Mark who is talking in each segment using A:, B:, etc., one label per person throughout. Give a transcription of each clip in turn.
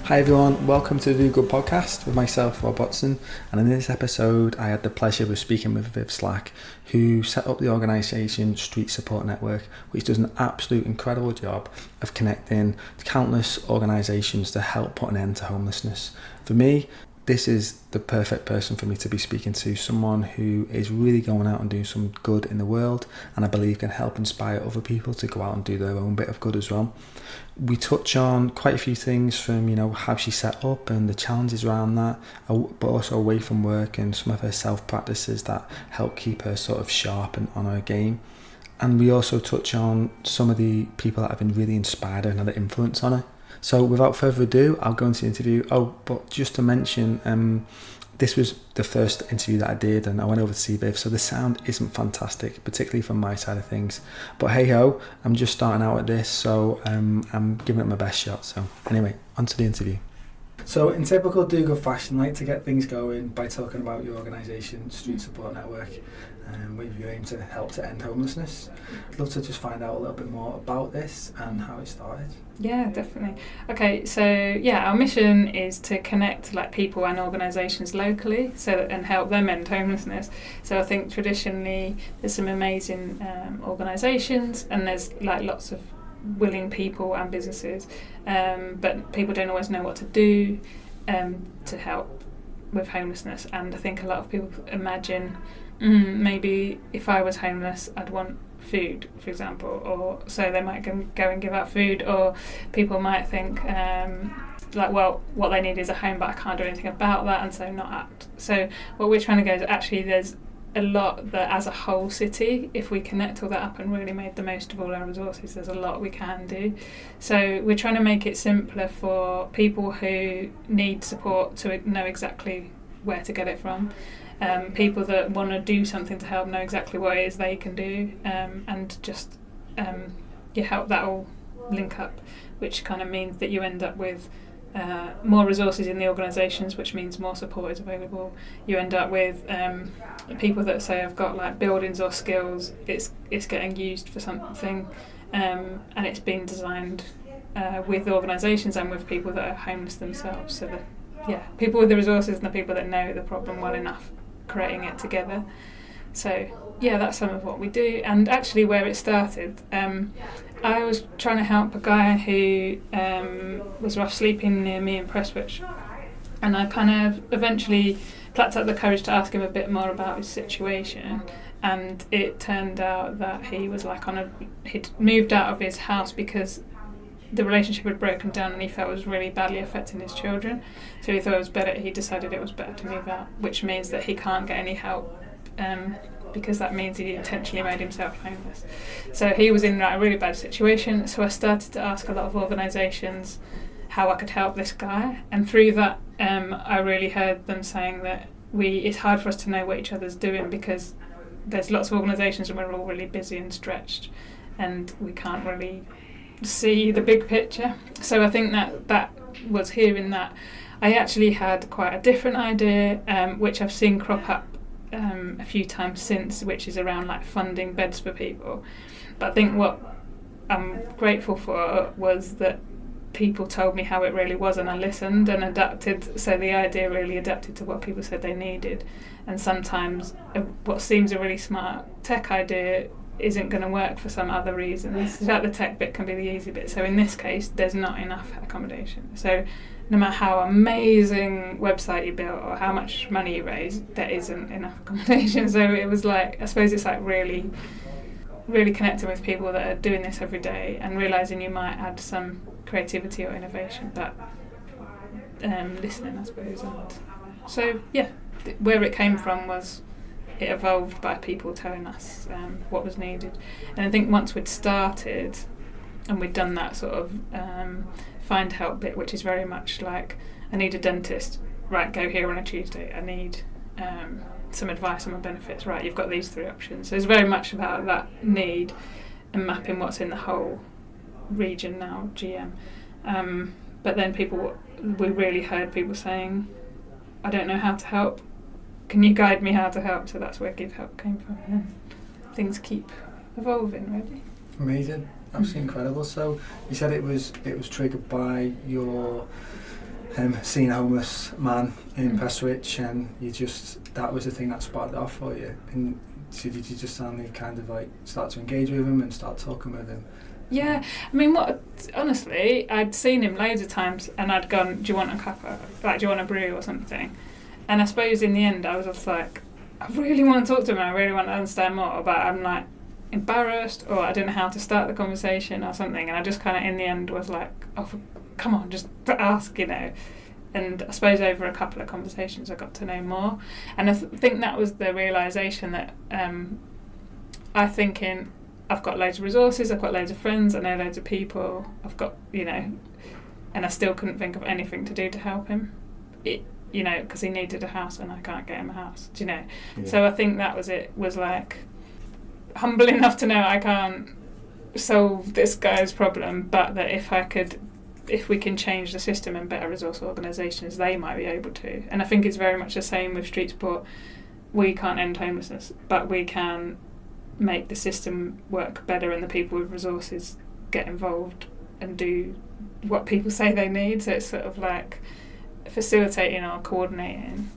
A: Hi everyone, welcome to the Dogood podcast with myself, Rob Watson, and in this episode I had the pleasure of speaking with Viv Slack, who set up the organisation Street Support Network, which does an absolute incredible job of connecting countless organisations to help put an end to homelessness. For me, this is the perfect person for me to be speaking to, someone who is really going out and doing some good in the world, and I believe can help inspire other people to go out and do their own bit of good as well. We touch on quite a few things from, how she set up and the challenges around that, but also away from work and some of her self-practices that help keep her sort of sharp and on her game. And we also touch on some of the people that have been really inspired her and had an influence on her. So without further ado, I'll go into the interview. But just to mention, this was the first interview that I did, and I went over to see Viv, so the sound isn't fantastic, particularly from my side of things. But hey ho, I'm just starting out at this, so I'm giving it my best shot. So anyway, on to the interview. So in typical Dogood fashion, I like to get things going by talking about your organisation, Street Support Network, with your aim to help to end homelessness. I'd love to just find out a little bit more about this and how it started.
B: Yeah, definitely. Okay, so our mission is to connect people and organisations locally and help them end homelessness. So I think traditionally there's some amazing organisations, and there's lots of willing people and businesses, but people don't always know what to do to help with homelessness. And I think a lot of people imagine maybe if I was homeless I'd want food, for example, or so they might go and give out food, or people might think what they need is a home, but I can't do anything about that, and so not act. So what we're trying to go is actually there's a lot that as a whole city, if we connect all that up and really made the most of all our resources, there's a lot we can do. So we're trying to make it simpler for people who need support to know exactly where to get it from. People that want to do something to help know exactly what it is they can do, and just help that all link up, which kind of means that you end up with more resources in the organisations, which means more support is available. You end up with people that say have got buildings or skills, it's getting used for something, and it's been designed with organisations and with people that are homeless themselves. So people with the resources and the people that know the problem well enough, creating it together. So that's some of what we do. And actually where it started, I was trying to help a guy who was rough sleeping near me in Prestwich, and I kind of eventually plucked up the courage to ask him a bit more about his situation. And it turned out that he was he'd moved out of his house because the relationship had broken down and he felt it was really badly affecting his children. So he decided it was better to move out, which means that he can't get any help, because that means he intentionally made himself homeless. So he was in a really bad situation. So I started to ask a lot of organisations how I could help this guy, and through that I really heard them saying that it's hard for us to know what each other's doing because there's lots of organisations and we're all really busy and stretched, and we can't really see the big picture. So I think that was hearing that. I actually had quite a different idea, which I've seen crop up a few times since, which is around funding beds for people. But I think what I'm grateful for was that people told me how it really was, and I listened and adapted. So the idea really adapted to what people said they needed. And sometimes what seems a really smart tech idea isn't going to work for some other reasons. The tech bit can be the easy bit. So in this case, there's not enough accommodation. So no matter how amazing website you build or how much money you raise, there isn't enough accommodation. So it was I suppose it's really, really connecting with people that are doing this every day and realising you might add some creativity or innovation, but listening, I suppose. And so where it came from was it evolved by people telling us what was needed. And I think once we'd started and we'd done that sort of find help bit, which is very much I need a dentist, right, go here on a Tuesday. I need some advice on my benefits, right, you've got these 3 options. So it's very much about that need and mapping what's in the whole region now, GM. But then we really heard people saying, I don't know how to help, can you guide me how to help? So that's where Give Help came from. And things keep evolving, really.
A: Amazing. Absolutely incredible. So you said it was triggered by your seeing a homeless man in Prestwich, and that was the thing that sparked it off for you. And so did you just suddenly kind of like start to engage with him and start talking with him?
B: Yeah, I mean, honestly, I'd seen him loads of times, and I'd gone, do you want a cuppa? Like, do you want a brew or something? And I suppose in the end I was just like, I really want to talk to him and I really want to understand more, but I'm like embarrassed, or I don't know how to start the conversation or something, and I just kind of in the end was like, oh, come on, just ask, you know. And I suppose over a couple of conversations I got to know more, and I think that was the realisation that I've got loads of resources, I've got loads of friends, I know loads of people, I've got, you know, and I still couldn't think of anything to do to help him, you know, because he needed a house and I can't get him a house, do you know? Yeah. So I think that was it, was like humble enough to know I can't solve this guy's problem, but that if we can change the system and better resource organisations, they might be able to. And I think it's very much the same with street support. We can't end homelessness, but we can make the system work better and the people with resources get involved and do what people say they need. So it's sort of like facilitating or coordinating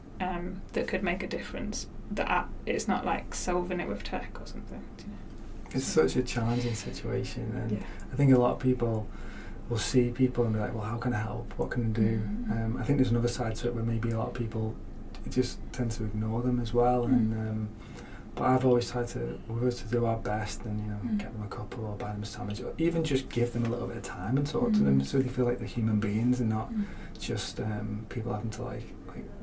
B: that could make a difference. That it's not like solving it with tech or something. You know?
A: It's such a challenging situation, and I think a lot of people will see people and be like, well, how can I help? What can I do? I think there's another side to it where maybe a lot of people just tend to ignore them as well. And but I've always tried to do our best and, you know, get them a couple or buy them a sandwich, or even just give them a little bit of time and talk to them so they feel like they're human beings and not just people having to like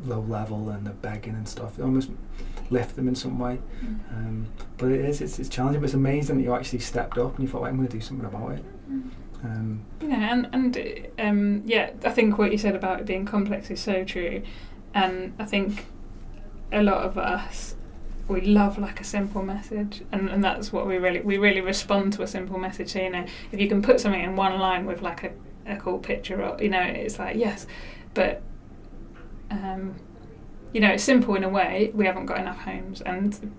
A: low level and they're begging and stuff. It almost lift them in some way. But it's challenging, but it's amazing that you actually stepped up and you thought, well, I'm going to do something about it.
B: You know, and I think what you said about it being complex is so true, and I think a lot of us, we love like a simple message, and that's what we really respond to a simple message. So, you know, if you can put something in one line with like a cool picture, or, you know, it's like yes, but you know, it's simple in a way. We haven't got enough homes, and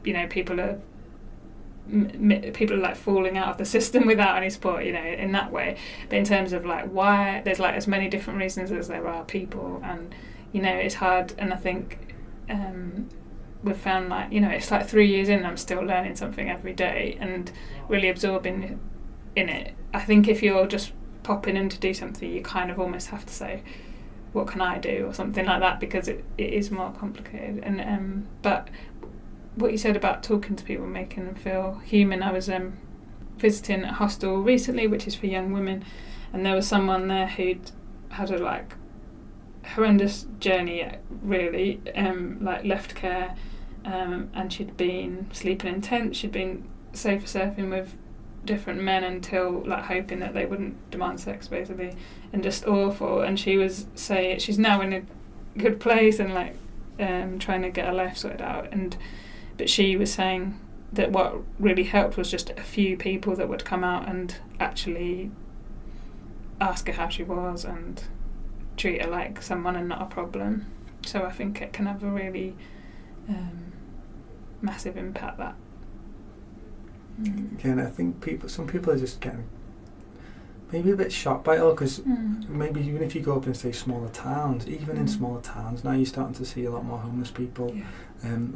B: you know, people are like falling out of the system without any support, you know, in that way. But in terms of like why, there's like as many different reasons as there are people, and you know, it's hard. And I think we've found, like, you know, it's like 3 years in and I'm still learning something every day and really absorbing in it. I think if you're just popping in to do something, you kind of almost have to say, what can I do, or something like that, because it is more complicated. And but what you said about talking to people, making them feel human. I was visiting a hostel recently, which is for young women, and there was someone there who'd had a like horrendous journey, really, like left care, and she'd been sleeping in tents, she'd been sofa surfing with different men until like hoping that they wouldn't demand sex, basically, and just awful. And she was saying she's now in a good place and like trying to get her life sorted out, but she was saying that what really helped was just a few people that would come out and actually ask her how she was and treat her like someone and not a problem. So I think it can have a really massive impact, that.
A: Again, I think some people are just getting maybe a bit shocked by it all, because maybe even if you go up in, say, smaller towns, even in smaller towns now, you're starting to see a lot more homeless people,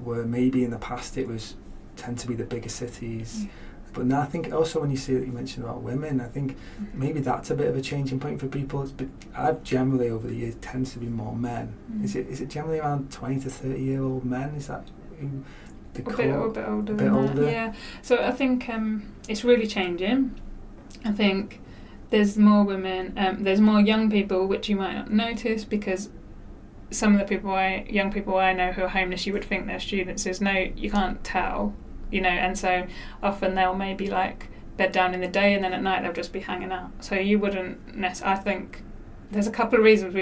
A: where maybe in the past it was tend to be the bigger cities. But now I think also when you see that you mentioned about women, I think maybe that's a bit of a changing point for people. I've generally over the years tends to be more men. Is it generally around 20 to 30-year-old men? Is that the core?
B: A bit older than that, yeah. So I think it's really changing. I think there's more women, there's more young people, which you might not notice, because some of the young people I know who are homeless, you would think they're students. There's no, you can't tell, you know, and so often they'll maybe like bed down in the day and then at night they'll just be hanging out. So you wouldn't necessarily, I think there's a couple of reasons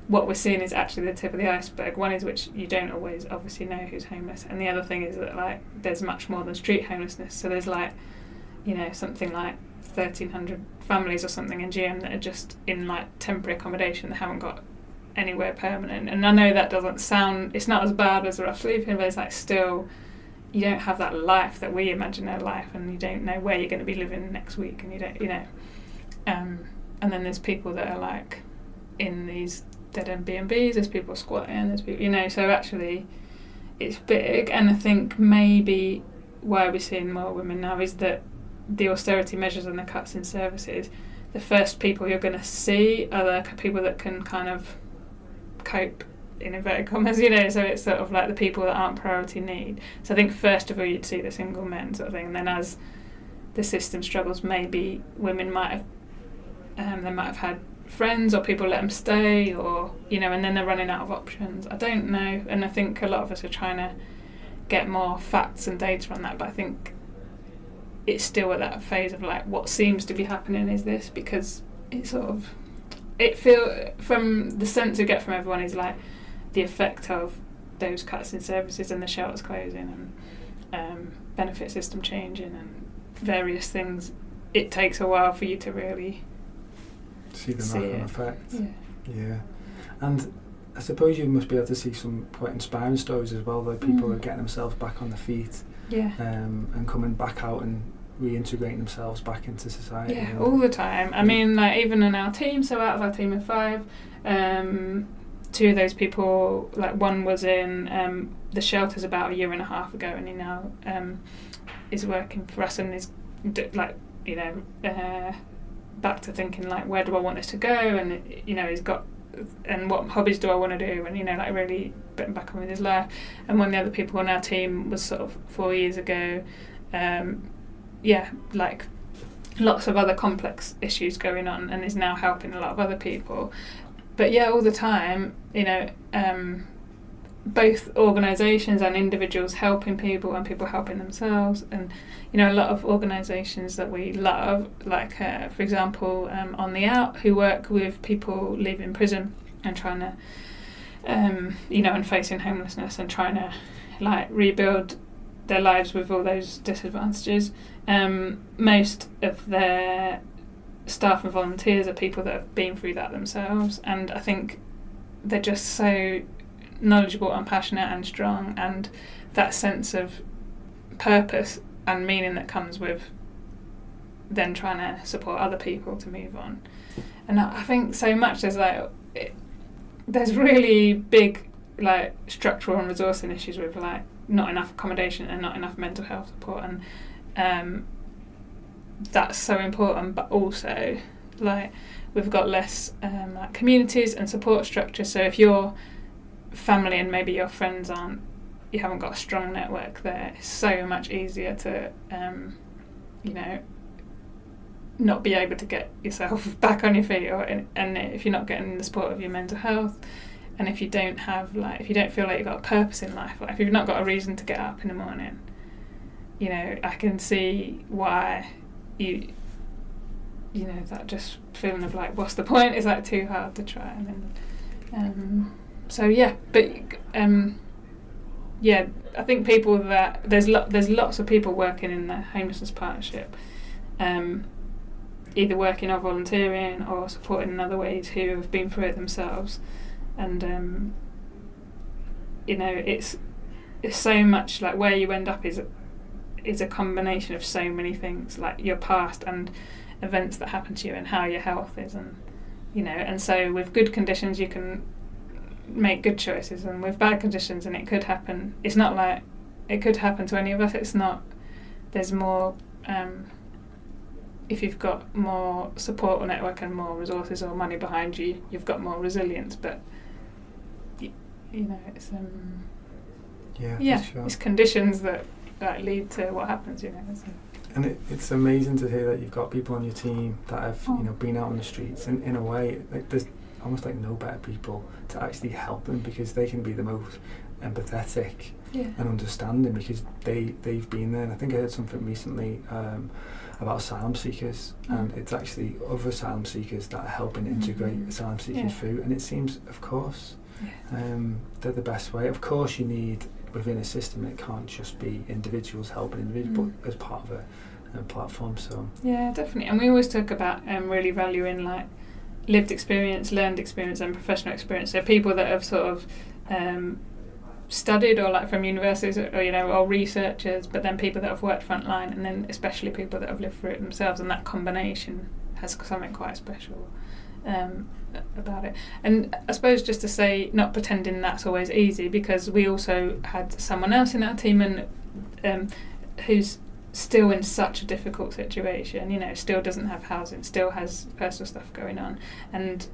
B: what we're seeing is actually the tip of the iceberg. One is which you don't always obviously know who's homeless, and the other thing is that like there's much more than street homelessness. So there's like, you know, something like 1,300 families or something in GM that are just in like temporary accommodation that haven't got anywhere permanent. And I know that doesn't sound, it's not as bad as rough sleeping, but it's like still, you don't have that life that we imagine our life, and you don't know where you're going to be living next week, and you don't, you know. And then there's people that are like in these dead end B&Bs, there's people squatting, there's people, you know, so actually it's big. And I think maybe why we're seeing more women now is that the austerity measures and the cuts in services, the first people you're going to see are the people that can kind of cope, in inverted commas, you know, so it's sort of like the people that aren't priority need. So I think first of all you'd see the single men sort of thing, and then as the system struggles, maybe women might have they might have had friends or people let them stay, or, you know, and then they're running out of options. I don't know, and I think a lot of us are trying to get more facts and data on that, but I think it's still at that phase of like what seems to be happening is this, because it sort of, it feel from the sense you get from everyone is like the effect of those cuts in services and the shelters closing and benefit system changing and various things. It takes a while for you to really
A: see the knock-on effect.
B: Yeah.
A: And I suppose you must be able to see some quite inspiring stories as well, where people are getting themselves back on their feet, and coming back out and reintegrating themselves back into society.
B: Yeah, all the time. I mean, like even in our team, so out of our team of 5, 2 of those people, like one was in the shelters about a year and a half ago, and he now is working for us and is like, you know, back to thinking like, where do I want this to go, and, you know, he's got, and what hobbies do I want to do, and, you know, like really getting back on with his life. And one of the other people on our team was sort of 4 years ago, like lots of other complex issues going on, and is now helping a lot of other people. But yeah, all the time, you know, both organisations and individuals helping people and people helping themselves. And, you know, a lot of organisations that we love, like for example On the Out, who work with people leaving prison and trying to you know, and facing homelessness and trying to like rebuild their lives with all those disadvantages. Most of their staff and volunteers are people that have been through that themselves, and I think they're just so knowledgeable and passionate and strong, and that sense of purpose and meaning that comes with then trying to support other people to move on. And I think so much there's really big like structural and resourcing issues with like not enough accommodation and not enough mental health support, and that's so important. But also like we've got less like communities and support structure, so if your family and maybe your friends you haven't got a strong network there, it's so much easier to you know, not be able to get yourself back on your feet, and if you're not getting the support of your mental health, and if you don't have like, if you don't feel like you've got a purpose in life, like if you've not got a reason to get up in the morning, you know, I can see why you know, that just feeling of like, what's the point, is like too hard to try. And then so yeah, but yeah, I think people that there's lots of people working in the homelessness partnership, either working or volunteering or supporting in other ways, who have been through it themselves. And you know, it's so much like where you end up is a combination of so many things, like your past and events that happen to you and how your health is, and, you know, and so with good conditions you can make good choices, and with bad conditions, and it could happen, it's not like it could happen to any of us, it's not, there's more if you've got more support or network and more resources or money behind you, you've got more resilience. But you know, it's sure. It's conditions that lead to what happens, you know. So.
A: And it's amazing to hear that you've got people on your team that have you know, been out on the streets, and in a way like, there's almost like no better people to actually help them, because they can be the most empathetic and understanding, because they've been there. And I think I heard something recently about asylum seekers, and it's actually other asylum seekers that are helping integrate asylum seekers through, and it seems, of course, they're the best way. Of course you need, within a system, it can't just be individuals helping individuals, but as part of a platform. So
B: yeah, definitely. And we always talk about really valuing like lived experience, learned experience and professional experience. So people that have sort of studied, or like from universities, or, you know, or researchers, but then people that have worked frontline, and then especially people that have lived through it themselves, and that combination has something quite special. about it. And I suppose just to say, not pretending that's always easy, because we also had someone else in our team and who's still in such a difficult situation, you know, still doesn't have housing, still has personal stuff going on, and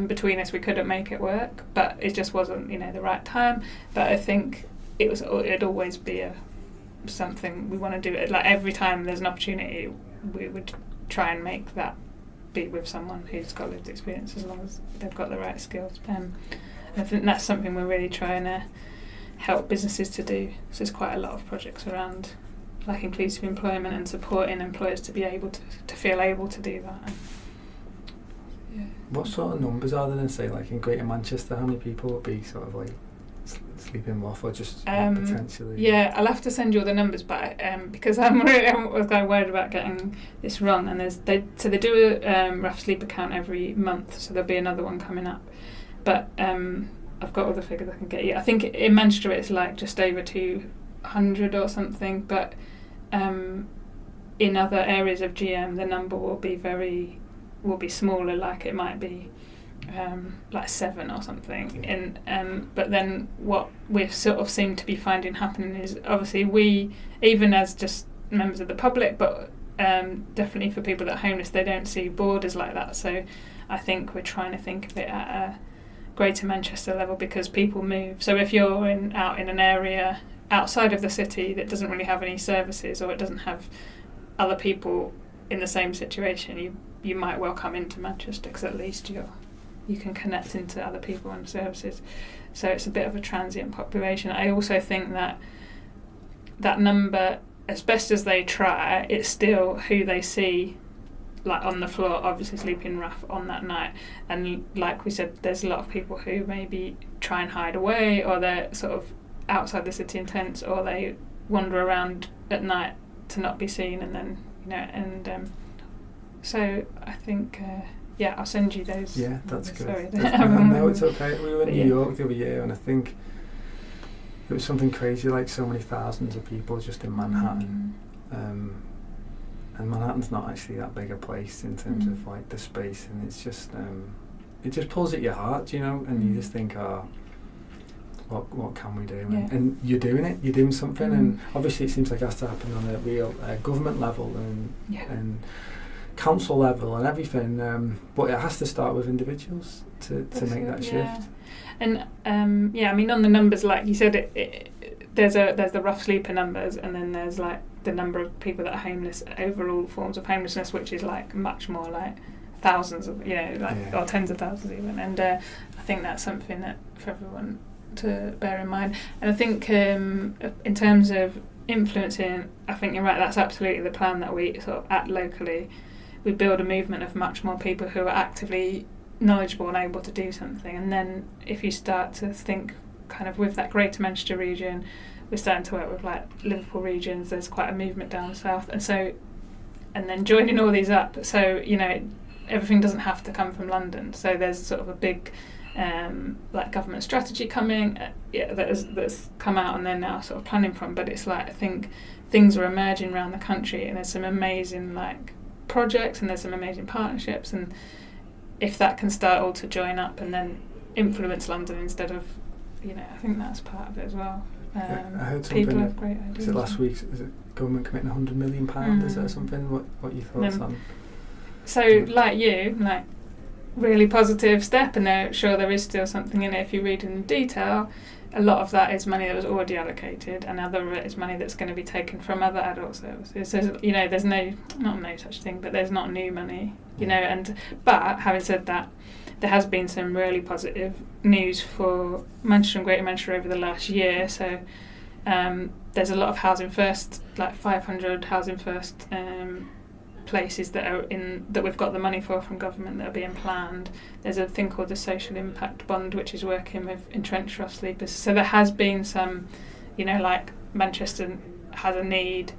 B: between us we couldn't make it work, but it just wasn't, you know, the right time. But I think it'd always be something we want to do. Like every time there's an opportunity, we would try and make that be with someone who's got lived experience, as long as they've got the right skills. I think that's something we're really trying to help businesses to do. So there's quite a lot of projects around like inclusive employment and supporting employers to be able to feel able to do that. Yeah.
A: What sort of numbers are there in, say, like in Greater Manchester? How many people would be sort of like sleeping rough, or just potentially?
B: Yeah, I'll have to send you all the numbers, but because I was kind of worried about getting this wrong. And they do a rough sleeper count every month, so there'll be another one coming up. But I've got all the figures I can get you. I think in Manchester it's like just over 200 or something, but in other areas of GM the number will be smaller, like it might be like 7 or something. And but then what we've sort of seemed to be finding happening is, obviously we, even as just members of the public, but definitely for people that are homeless, they don't see borders like that. So I think we're trying to think of it at a Greater Manchester level, because people move. So if you're out in an area outside of the city that doesn't really have any services, or it doesn't have other people in the same situation, you might well come into Manchester, because at least you can connect into other people and services. So it's a bit of a transient population. I also think that number, as best as they try, it's still who they see like on the floor, obviously sleeping rough on that night. And like we said, there's a lot of people who maybe try and hide away, or they're sort of outside the city in tents, or they wander around at night to not be seen, and then, you know, and so I think I'll send you those.
A: Yeah, that's good.
B: Sorry.
A: No, it's okay. We were in New York the other year, and I think it was something crazy, like so many thousands of people just in Manhattan. And Manhattan's not actually that big a place in terms of like the space, and it's just it just pulls at your heart, you know, and you just think, what can we do?
B: Yeah.
A: And you're doing it, you're doing something, and obviously it seems like it has to happen on a real government level and council level and everything, but it has to start with individuals to make that shift.
B: And I mean, on the numbers, like you said, there's the rough sleeper numbers, and then there's like the number of people that are homeless, overall forms of homelessness, which is like much more like thousands of, you know, like or tens of thousands even. And I think that's something that for everyone to bear in mind. And I think in terms of influencing, I think you're right, that's absolutely the plan that we sort of at locally. We build a movement of much more people who are actively knowledgeable and able to do something. And then if you start to think kind of with that Greater Manchester region, we're starting to work with like Liverpool regions, there's quite a movement down south, and then joining all these up, so, you know, everything doesn't have to come from London. So there's sort of a big like government strategy coming that's come out, and they're now sort of planning from. But it's like, I think things are emerging around the country, and there's some amazing like projects, and there's some amazing partnerships, and if that can start all to join up and then influence London instead of, you know, I think that's part of it as well.
A: I heard something.
B: People have great ideas.
A: Was it last week? Is it government committing £100 million? Is that something? What are your thoughts on?
B: So, like you, like really positive step, and I'm sure there is still something in it. If you read in detail, a lot of that is money that was already allocated, and other of it is money that's going to be taken from other adult services. So, you know, there's no such thing, but there's not new money, you know. But having said that, there has been some really positive news for Manchester and Greater Manchester over the last year. So there's a lot of Housing First, like 500 Housing First places that we've got the money for from government that are being planned. There's a thing called the Social Impact Bond, which is working with entrenched rough sleepers. So there has been some, you know, like Manchester has a need.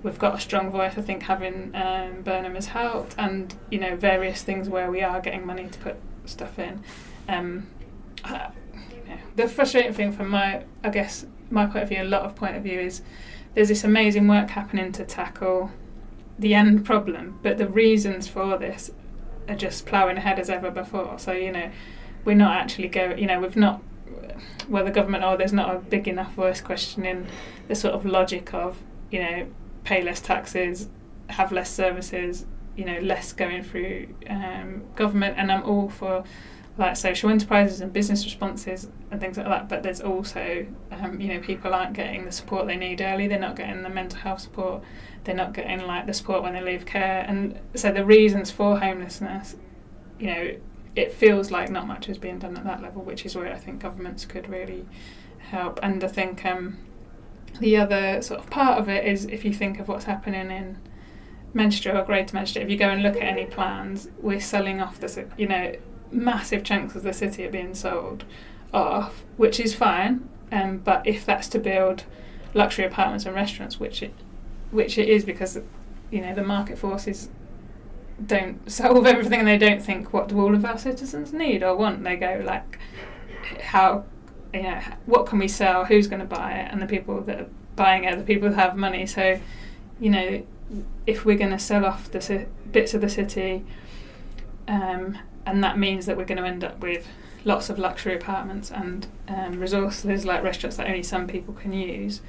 B: We've got a strong voice, I think, having Burnham has helped, and, you know, various things where we are getting money to put stuff in. The frustrating thing from my point of view, a lot of point of view, is there's this amazing work happening to tackle the end problem, but the reasons for this are just ploughing ahead as ever before. So, we're not actually we've not, the government, there's not a big enough voice questioning the sort of logic of, pay less taxes, have less services, less going through government. And I'm all for like social enterprises and business responses and things like that, but there's also people aren't getting the support they need early, they're not getting the mental health support, they're not getting like the support when they leave care. And so the reasons for homelessness, it feels like not much is being done at that level, which is where I think governments could really help. And I think the other sort of part of it is, if you think of what's happening in Manchester or Greater Manchester, if you go and look at any plans, we're selling off massive chunks of the city are being sold off, which is fine. But if that's to build luxury apartments and restaurants, which it is, because the market forces don't solve everything, and they don't think, what do all of our citizens need or want? They go like, how, what can we sell? Who's going to buy it? And the people that are buying it are the people that have money. So, if we're going to sell off the bits of the city, and that means that we're going to end up with lots of luxury apartments and resources like restaurants that only some people can use,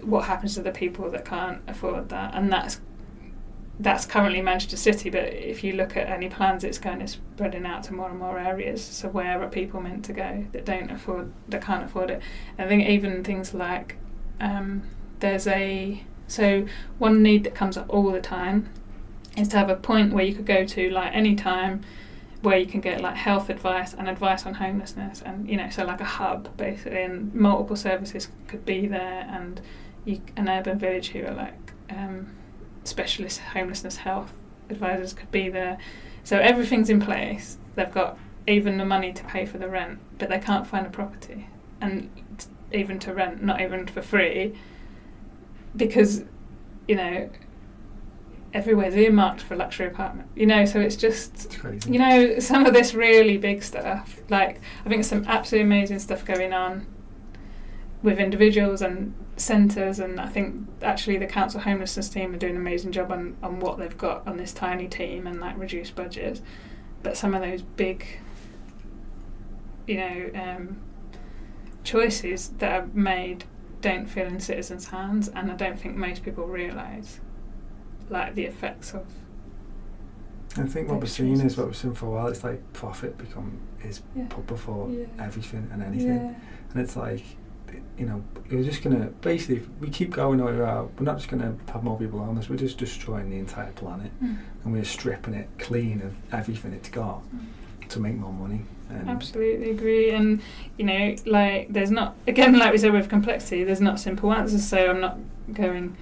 B: what happens to the people that can't afford that? And that's currently Manchester City, but if you look at any plans, it's kind of spreading out to more and more areas. So where are people meant to go that can't afford it? I think even things like so one need that comes up all the time is to have a point where you could go to like any time, where you can get like health advice and advice on homelessness, and so like a hub basically, and multiple services could be there, and an urban village who are like specialist homelessness health advisors could be there. So everything's in place. They've got even the money to pay for the rent, but they can't find a property, and even to rent, not even for free, because everywhere's earmarked for luxury apartment. So it's crazy. Some of this really big stuff, like I think some absolutely amazing stuff going on with individuals and centres, and I think actually the council homelessness team are doing an amazing job on what they've got on this tiny team and like reduced budgets. But some of those big choices that are made don't feel in citizens' hands, and I don't think most people realise like the effects of.
A: I think what we're seeing is what we've seen for a while. It's like profit is put before everything and anything, and it's like, we're just gonna basically, if we keep going the way we are, we're not just gonna have more people homeless. We're just destroying the entire planet, and we're stripping it clean of everything it's got to make more money.
B: Absolutely agree. And like there's not, again, like we said with complexity, there's not simple answers. So I'm not going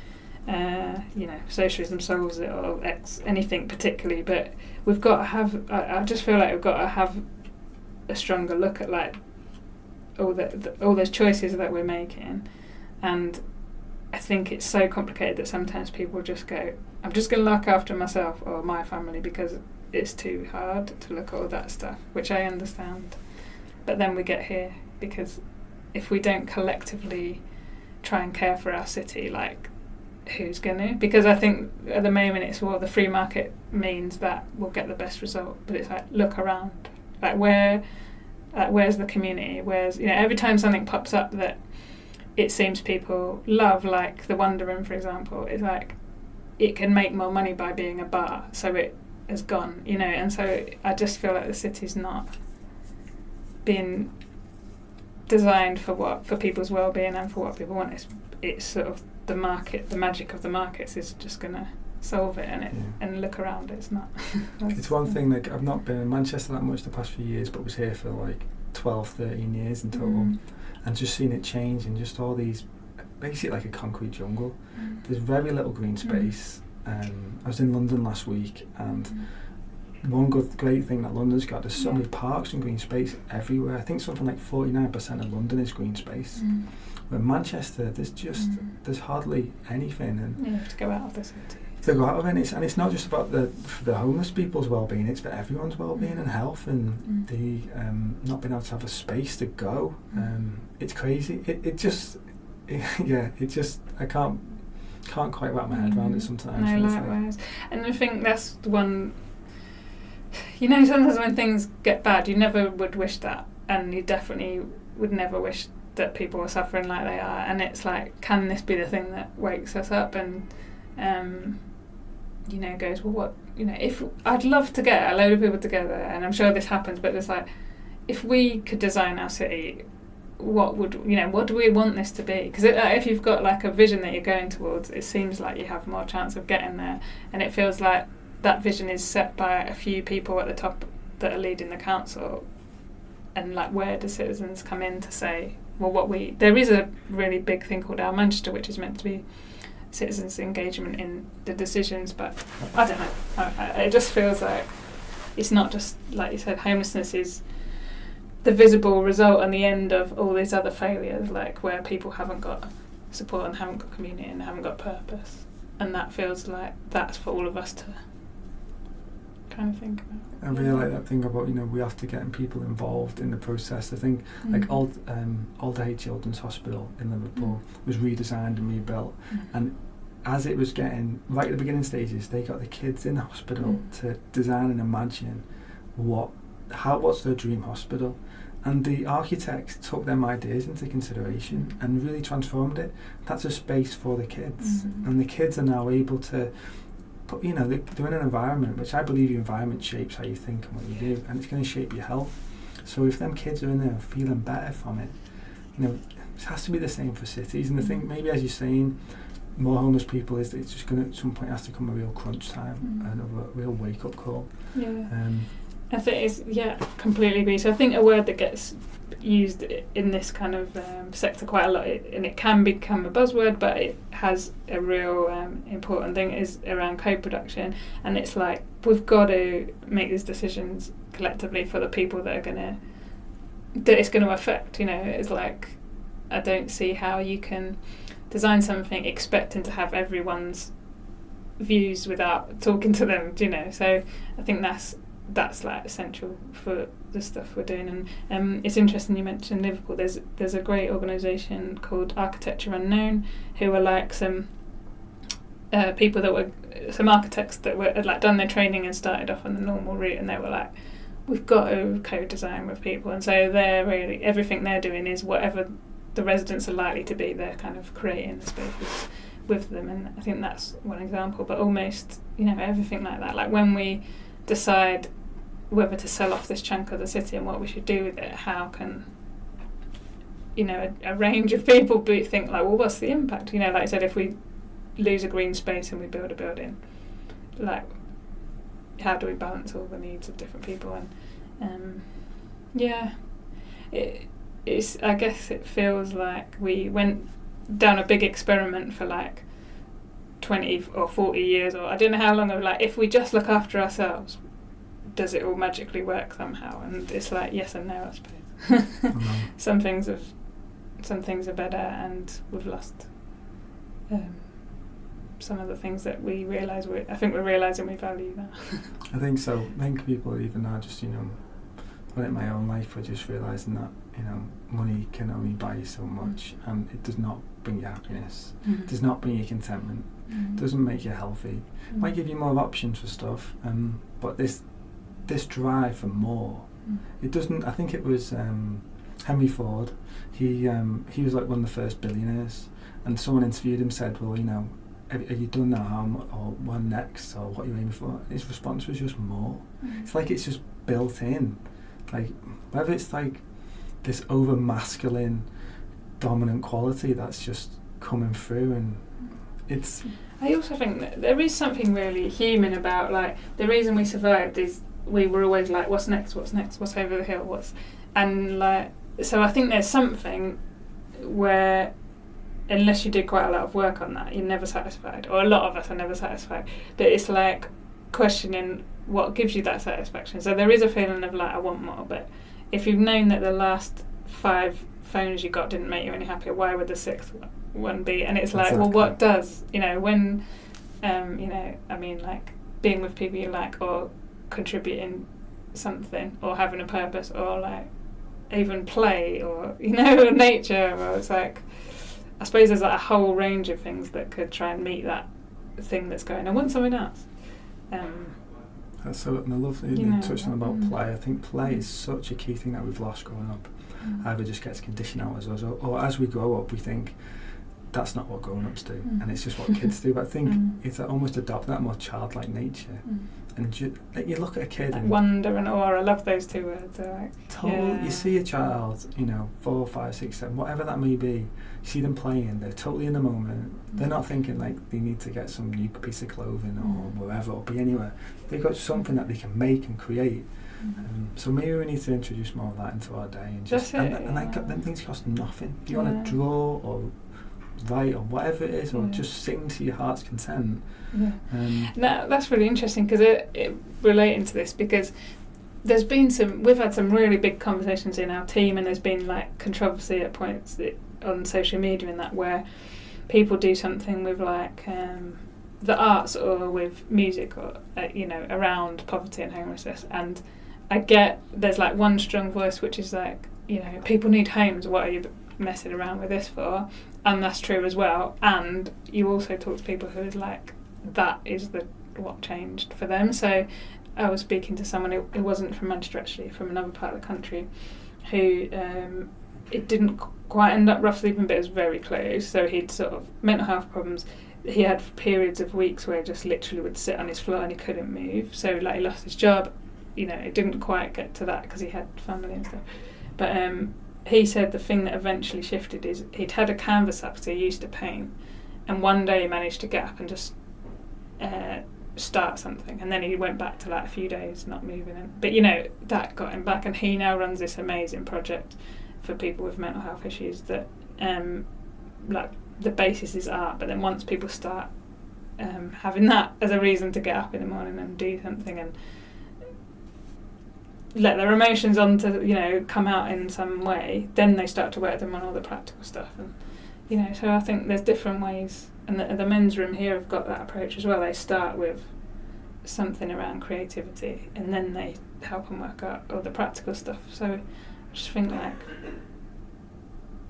B: socialism solves it or anything particularly, but we've got to have, I just feel like we've got to have a stronger look at like all those choices that we're making. And I think it's so complicated that sometimes people just go, I'm just going to look after myself or my family because it's too hard to look at all that stuff, which I understand. But then we get here because if we don't collectively try and care for our city, like who's going to? Because I think at the moment it's the free market means that we'll get the best result, but it's like look around, like where's the community, where's every time something pops up that it seems people love, like the Wonder Room for example, it's like it can make more money by being a bar, so it has gone, and so I just feel like the city's not being designed for people's well-being and for what people want. It's sort of the market, the magic of the markets is just going to solve it, and look around, it's not.
A: It's one thing, like I've not been in Manchester that much the past few years, but was here for like 12-13 years in total, and just seen it change in just all these, basically like a concrete jungle. There's very little green space. I was in London last week, and one great thing that London's got, there's so many parks and green space everywhere. I think something like 49% of London is green space. Where Manchester, there's hardly anything, and
B: you have to go out of the city.
A: To go out of it, and it's not just about the homeless people's well-being; it's for everyone's well-being and health, and the not being able to have a space to go. It's crazy. I can't quite wrap my head around it sometimes.
B: No, likewise. And I think that's the one sometimes when things get bad, you never would wish that, and you definitely would never wish that people were suffering like they are. And it's like, can this be the thing that wakes us up and goes, well, what, if I'd love to get a load of people together, and I'm sure this happens, but it's like, if we could design our city, what do we want this to be? Because if you've got like a vision that you're going towards, it seems like you have more chance of getting there, and it feels like that vision is set by a few people at the top that are leading the council. And like, where do citizens come in to say, well, there is a really big thing called Our Manchester, which is meant to be citizens' engagement in the decisions, but I don't know. It just feels like it's not just, like you said, homelessness is the visible result and the end of all these other failures, like where people haven't got support and haven't got community and haven't got purpose. And that feels like that's for all of us to kind of think about.
A: I really like that thing about, we have to get people involved in the process. I think like Old Age Children's Hospital in Liverpool was redesigned and rebuilt, and as it was getting right at the beginning stages, they got the kids in the hospital to design and imagine what's their dream hospital, and the architects took them ideas into consideration and really transformed it. That's a space for the kids, and the kids are now able to put, they're in an environment which I believe your environment shapes how you think and what you do, and it's going to shape your health. So if them kids are in there feeling better from it, it has to be the same for cities. And I think maybe, as you're saying, more homeless people, it's just going to, at some point, has to come a real crunch time and a real wake up call.
B: I think it's completely agree. So I think a word that gets used in this kind of sector quite a lot, and it can become a buzzword, but it has a real important thing, is around co-production. And it's like, we've got to make these decisions collectively for the people that it's going to affect. It's like, I don't see how you can design something expecting to have everyone's views without talking to them. So I think that's like essential for the stuff we're doing. And it's interesting you mentioned Liverpool. There's a great organisation called Architecture Unknown, who are like some people that were some architects that had like done their training and started off on the normal route, and they were like, we've got to co-design with people. And so they're really, everything they're doing is whatever the residents are likely to be, they're kind of creating the spaces with them. And I think that's one example, but almost everything like that, like when we decide whether to sell off this chunk of the city and what we should do with it, how can a range of people think like, well, what's the impact? Like I said, if we lose a green space and we build a building, like, how do we balance all the needs of different people? And it's I guess it feels like we went down a big experiment for like 20 or 40 years, or I don't know how long, of like, if we just look after ourselves, does it all magically work somehow? And it's like, yes and no, I suppose. Some things are better, and we've lost some of the things that we realise I think we're realising we value now.
A: I think so. I think people even now just, when in my own life, we're just realising that, money can only buy you so much, and it does not bring you happiness. It does not bring you contentment. It doesn't make you healthy. It might give you more options for stuff, but this drive for more, it doesn't. I think it was Henry Ford. He was like one of the first billionaires, and someone interviewed him, said, well, are you done now, or what next, or what are you aiming for? His response was just more. It's like it's just built in, like whether it's like this over masculine dominant quality that's just coming through, and it's.
B: I also think that there is something really human about, like, the reason we survived is we were always like, what's next, what's over the hill, and like, so I think there's something where, unless you do quite a lot of work on that, you're never satisfied, or a lot of us are never satisfied. But it's like questioning what gives you that satisfaction. So there is a feeling of like, I want more, but if you've known that the last 5 phones you got didn't make you any happier, why would the 6th one be? And it's like, exactly. Well, what does, when I mean, like, being with people you like, or contributing something, or having a purpose, or like even play, or or nature, or it's like, I suppose there's like a whole range of things that could try and meet that thing that's going, I want something else.
A: That's so, and I love that you touched on about play. I think play is such a key thing that we've lost growing up. Either just gets conditioned out as us, or as we grow up, we think that's not what grown-ups do, and it's just what kids do. But I think it's almost adopt that more childlike nature. And you look at a kid and
B: wonder and awe. I love those two words.
A: You see a child, 4, 5, 6, 7, whatever that may be. You see them playing. They're totally in the moment. They're not thinking like they need to get some new piece of clothing or wherever or be anywhere. They've got something that they can make and create. So maybe we need to introduce more of that into our day and then things cost nothing. If you want to draw or write or whatever it is, or just sing to your heart's content.
B: That's really interesting, because it relating to this, because we've had some really big conversations in our team, and there's been like controversy at points on social media and that, where people do something with like the arts or with music or around poverty and homelessness, and I get there's like one strong voice which is like, people need homes, what are you messing around with this for? And that's true as well. And you also talk to people who is like, that is what changed for them. So I was speaking to someone who wasn't from Manchester, actually, from another part of the country, who it didn't quite end up rough sleeping, but it was very close. So he'd sort of mental health problems. He had periods of weeks where he just literally would sit on his floor and he couldn't move. So like he lost his job. It didn't quite get to that because he had family and stuff. But he said the thing that eventually shifted is he'd had a canvas up because he used to paint, and one day he managed to get up and just start something, and then he went back to like a few days not moving. But that got him back, and he now runs this amazing project for people with mental health issues that like the basis is art, but then once people start having that as a reason to get up in the morning and do something and let their emotions on to come out in some way, then they start to work them on all the practical stuff. And so I think there's different ways, and the men's room here have got that approach as well. They start with something around creativity, and then they help them work out all the practical stuff. So I just think like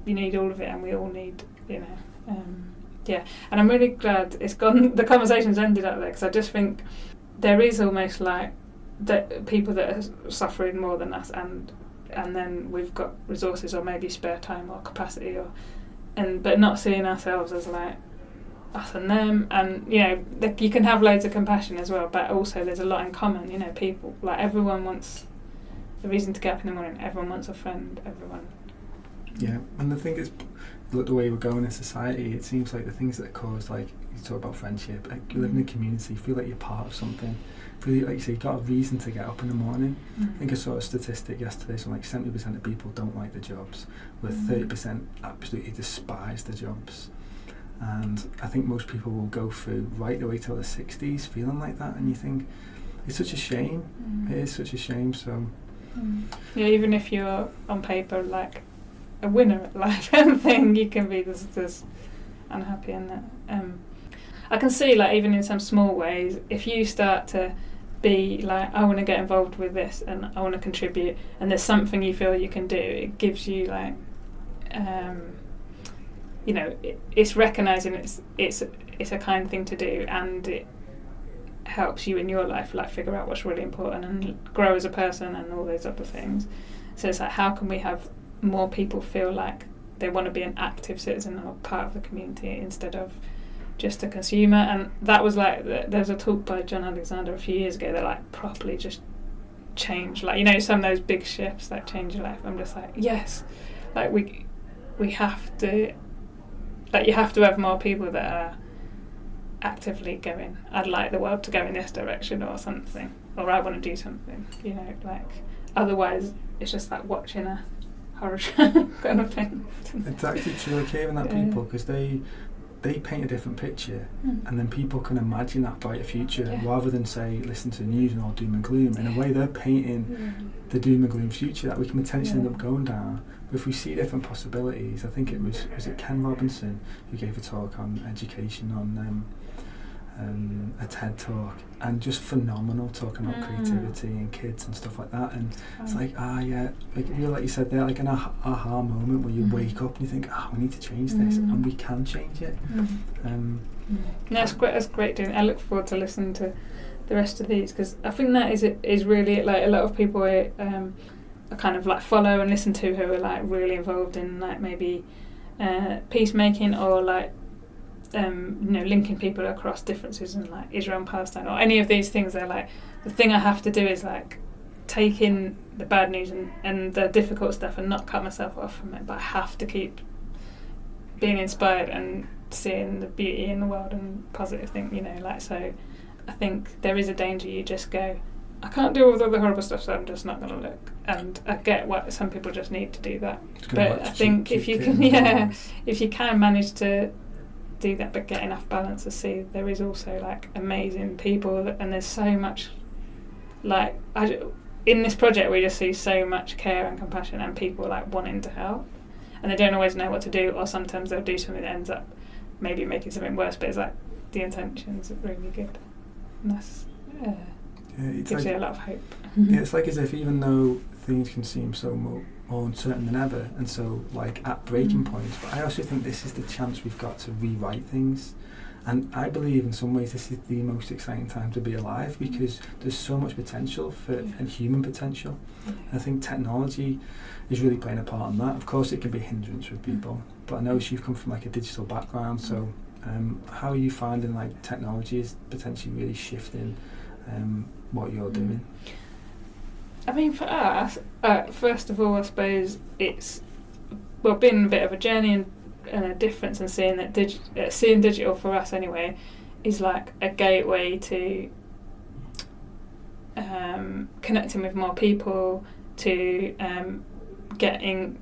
B: you need all of it, and we all need and I'm really glad it's gone. The conversation's ended up there, because I just think there is almost like that people that are suffering more than us, and then we've got resources or maybe spare time or capacity, but not seeing ourselves as like us and them. And you can have loads of compassion as well, but also there's a lot in common. People, like, everyone wants a reason to get up in the morning, everyone wants a friend, everyone.
A: And the thing is, look, the way we're going in society, it seems like the things that cause, like you talk about friendship, like you live in a community, you feel like you're part of something, feel like you say you've got a reason to get up in the morning. I think I saw a statistic yesterday, so like 70% of people don't like the jobs, where 30% absolutely despise the jobs. And I think most people will go through right the way till their 60s feeling like that, and you think it's such a shame. It is such a shame. So
B: even if you're on paper like a winner at life and thing, you can be this unhappy in that. I can see, like, even in some small ways, if you start to be like, I want to get involved with this and I want to contribute, and there's something you feel you can do, it gives you like it's recognising it's a kind thing to do, and it helps you in your life, like, figure out what's really important and grow as a person and all those other things. So it's like, how can we have more people feel like they want to be an active citizen or part of the community instead of just a consumer? And that was like, there was a talk by John Alexander a few years ago that like properly just changed, like, some of those big shifts that change your life. I'm just like, yes, like we have to, like, you have to have more people that are actively going, I'd like the world to go in this direction or something, or I want to do something, like, otherwise it's just like watching a horror show kind of thing.
A: It's actually true, like, hearing that people, because they paint a different picture, and then people can imagine that brighter future rather than say listen to the news and all doom and gloom. In a way, they're painting the doom and gloom future that we can potentially end up going down. But if we see different possibilities, I think it was it Ken Robinson who gave a talk on education on a TED talk, and just phenomenal, talking about creativity and kids and stuff like that. And it's like, like you said there, like an aha moment where you wake up and you think, we need to change this, and we can change it.
B: That's great. That's great. I look forward to listening to the rest of these, because I think that is really like a lot of people I kind of like follow and listen to who are like really involved in like maybe peacemaking or like linking people across differences in like Israel and Palestine or any of these things. They're like, the thing I have to do is like take in the bad news and the difficult stuff and not cut myself off from it, but I have to keep being inspired and seeing the beauty in the world and positive thing, like, so I think there is a danger you just go, I can't deal with all the horrible stuff, so I'm just not going to look. And I get what some people just need to do that, but I think if you can manage to do that but get enough balance to see there is also like amazing people and there's so much like in this project we just see so much care and compassion and people like wanting to help, and they don't always know what to do, or sometimes they'll do something that ends up maybe making something worse, but it's like the intentions are really good, and that's gives
A: like,
B: you a lot of hope.
A: Yeah, it's like as if even though things can seem so more uncertain than ever and so like at breaking points, but I also think this is the chance we've got to rewrite things. And I believe in some ways this is the most exciting time to be alive, because there's so much potential and human potential. I think technology is really playing a part in that. Of course it can be a hindrance with people, but I know you've come from like a digital background, so how are you finding like technology is potentially really shifting what you're doing?
B: I mean, for us, first of all, I suppose it's been a bit of a journey and a difference, and seeing that seeing digital for us anyway is like a gateway to connecting with more people, to getting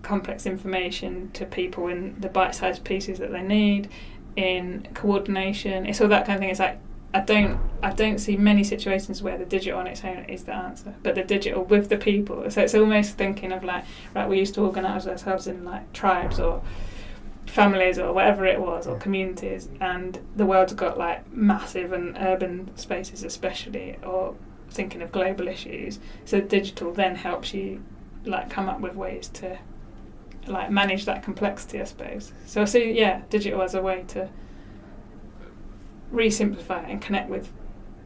B: complex information to people in the bite-sized pieces that they need, in coordination. It's all that kind of thing. It's like I don't see many situations where the digital on its own is the answer, but the digital with the people. So it's almost thinking of like, right, we used to organise ourselves in like tribes or families or whatever it was, or communities, and the world's got like massive and urban spaces especially, or thinking of global issues. So digital then helps you like come up with ways to like manage that complexity, I suppose. So I see digital as a way to re-simplify and connect with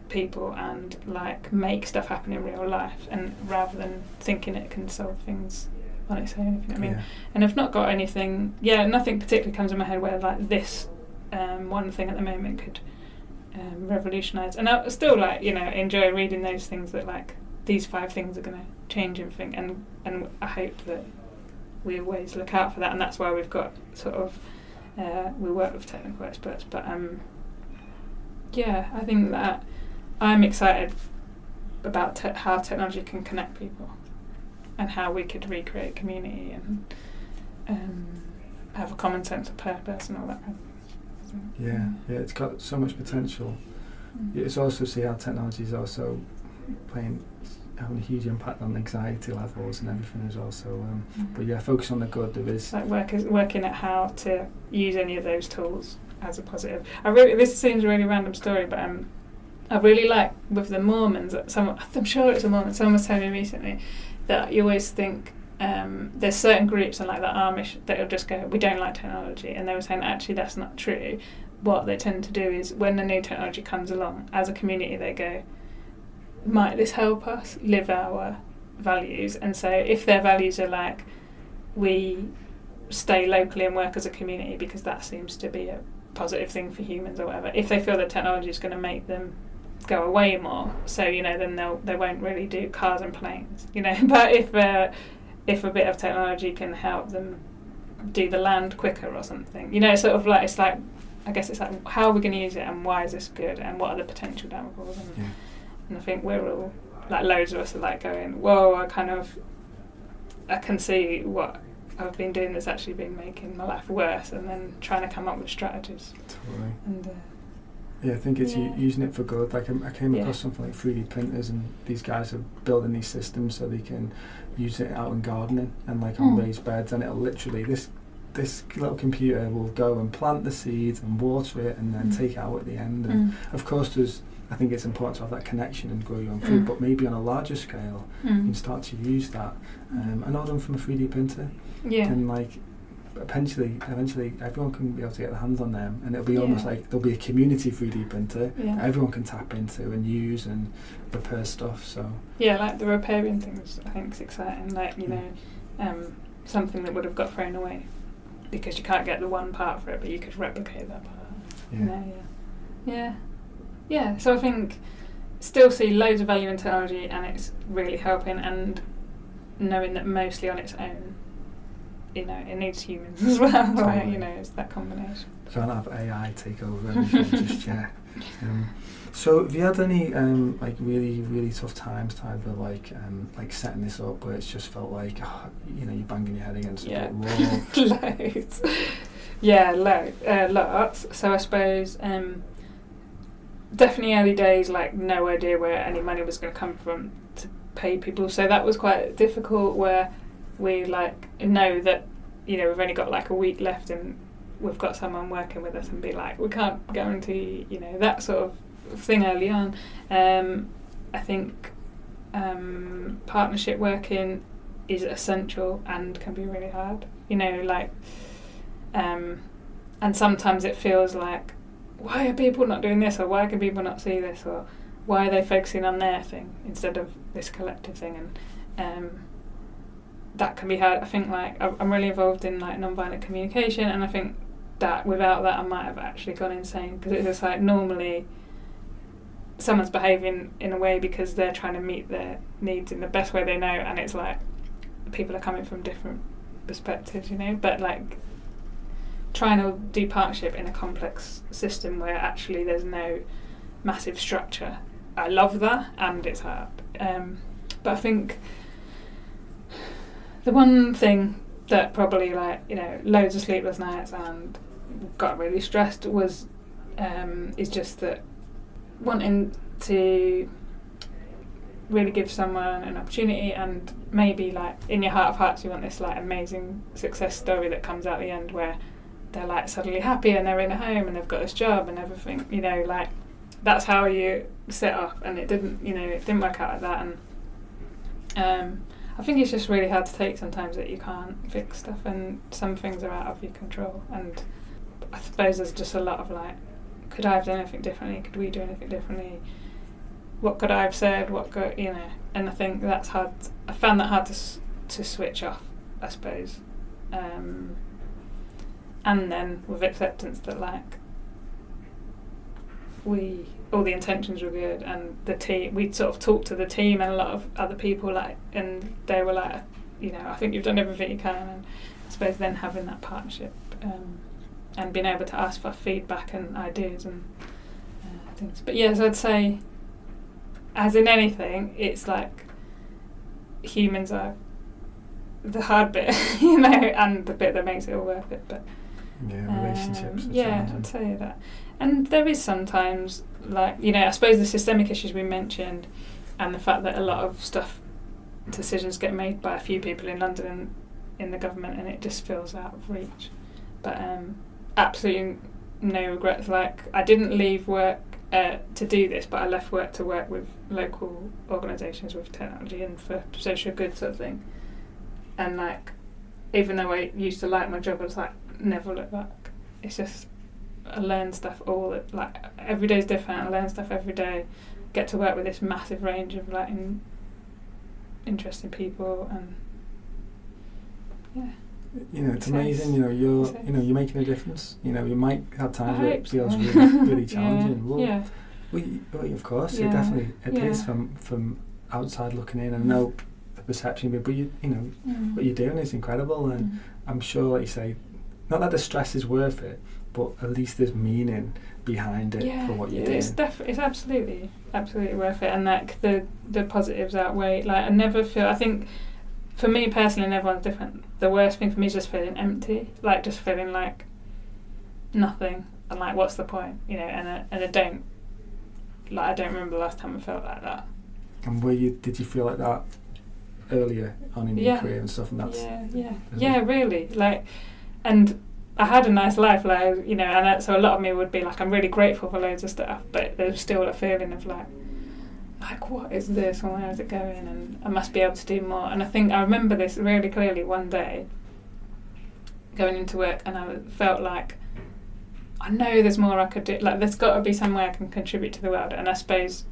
B: people and like make stuff happen in real life, and rather than thinking it can solve things on its own, if you know what I mean. And I've not got anything, nothing particularly comes in my head where like this one thing at the moment could revolutionise. And I still like, enjoy reading those things that like these 5 things are going to change everything, and I hope that we always look out for that, and that's why we've got sort of we work with technical experts, but I think that I'm excited about how technology can connect people and how we could recreate community and have a common sense of purpose and all that kind of thing.
A: Yeah, it's got so much potential. It's also see how technology is also having a huge impact on anxiety levels and everything as well. So, but focus on the good. There is
B: like working at how to use any of those tools as a positive. This seems a really random story, but I really like with the Mormons. I'm sure it's a Mormon. Someone was telling me recently that you always think there's certain groups and like the Amish that'll just go, we don't like technology, and they were saying actually that's not true. What they tend to do is when the new technology comes along, as a community they go, might this help us live our values? And so if their values are like, we stay locally and work as a community because that seems to be a positive thing for humans or whatever, if they feel that technology is going to make them go away more, so then they won't really do cars and planes, but if a bit of technology can help them do the land quicker or something, sort of like, it's like, I guess it's like, how are we going to use it and why is this good and what are the potential downfalls, and I think we're all like, loads of us are like going, whoa, I can see what I've been doing that's actually been making my life worse, and then trying to come up with strategies.
A: Totally.
B: And
A: I think it's using it for good. Like I came across something like 3D printers, and these guys are building these systems so they can use it out in gardening and like on raised beds, and it'll literally this little computer will go and plant the seeds and water it and then take it out at the end. And of course I think it's important to have that connection and grow your own food, but maybe on a larger scale you can start to use that. I know them from a 3D printer. And like eventually everyone can be able to get their hands on them, and it'll be almost like there'll be a community 3D printer that everyone can tap into and use and repair stuff. So
B: like the repairing things, I think is exciting. Like something that would have got thrown away because you can't get the one part for it, but you could replicate that part. So I think still see loads of value in technology, and it's really helping, and knowing that mostly on its own, it needs humans as well. Totally. Right? It's that combination.
A: Can't have AI take over everything just yet. So have you had any like really, really tough times with like setting this up where it's just felt like you're banging your head against a brick wall?
B: Loads. Lots. So I suppose definitely early days, like no idea where any money was going to come from to pay people. So that was quite difficult, where we know that we've only got like a week left and we've got someone working with us, and be like, we can't guarantee that sort of thing early on. I think partnership working is essential and can be really hard, and sometimes it feels like, why are people not doing this, or why can people not see this, or why are they focusing on their thing instead of this collective thing? And that can be hard. I think I'm really involved in non-violent communication, and I think that without that I might have actually gone insane, because it's just normally someone's behaving in a way because they're trying to meet their needs in the best way they know, and it's people are coming from different perspectives, but trying to do partnership in a complex system where actually there's no massive structure. I love that, and it's hard. But I think the one thing that probably loads of sleepless nights and got really stressed was is just that wanting to really give someone an opportunity, and maybe in your heart of hearts you want this amazing success story that comes out the end where they're suddenly happy and they're in a home and they've got this job and everything, that's how you set off, and it didn't work out like that. And I think it's just really hard to take sometimes that you can't fix stuff, and some things are out of your control, and I suppose there's just a lot of could I have done anything differently, could we do anything differently, what could I have said, and I think that's hard. I found that hard to switch off, I suppose. And then with acceptance that all the intentions were good, and the team, we'd sort of talked to the team and a lot of other people and they were I think you've done everything you can, and I suppose then having that partnership and being able to ask for feedback and ideas and things. But so I'd say, as in anything, it's humans are the hard bit, and the bit that makes it all worth it. But
A: relationships.
B: I'd say that. And there is sometimes, I suppose the systemic issues we mentioned, and the fact that a lot of decisions get made by a few people in London and in the government, and it just feels out of reach. But absolutely no regrets. I didn't leave work to do this, but I left work to work with local organisations with technology and for social good sort of thing. And even though I used to like my job, I was never look back. It's just I learn stuff every day is different. I learn stuff every day. Get to work with this massive range of interesting people, and
A: it's amazing. You're making a difference. You might have times where it feels really, really challenging. Well, of course, it definitely appears from outside looking in. And I know the perception, but what you're doing is incredible, and I'm sure, like you say, not that the stress is worth it, but at least there's meaning behind it for what you're doing.
B: It's absolutely worth it, and the positives outweigh. I never feel. I think for me personally, and everyone's different. The worst thing for me is just feeling empty, just feeling like nothing, and what's the point, And I don't remember the last time I felt like that.
A: And did you feel like that earlier on in your career and stuff? And that's really and I had a nice life, and so a lot of me would be I'm really grateful for loads of stuff, but there's still a feeling of what is this and where is it going, and I must be able to do more. And I think I remember this really clearly one day.
B: going into work, and I felt like I know there's more I could do. Like there's got to be some way I can contribute to the world. And I suppose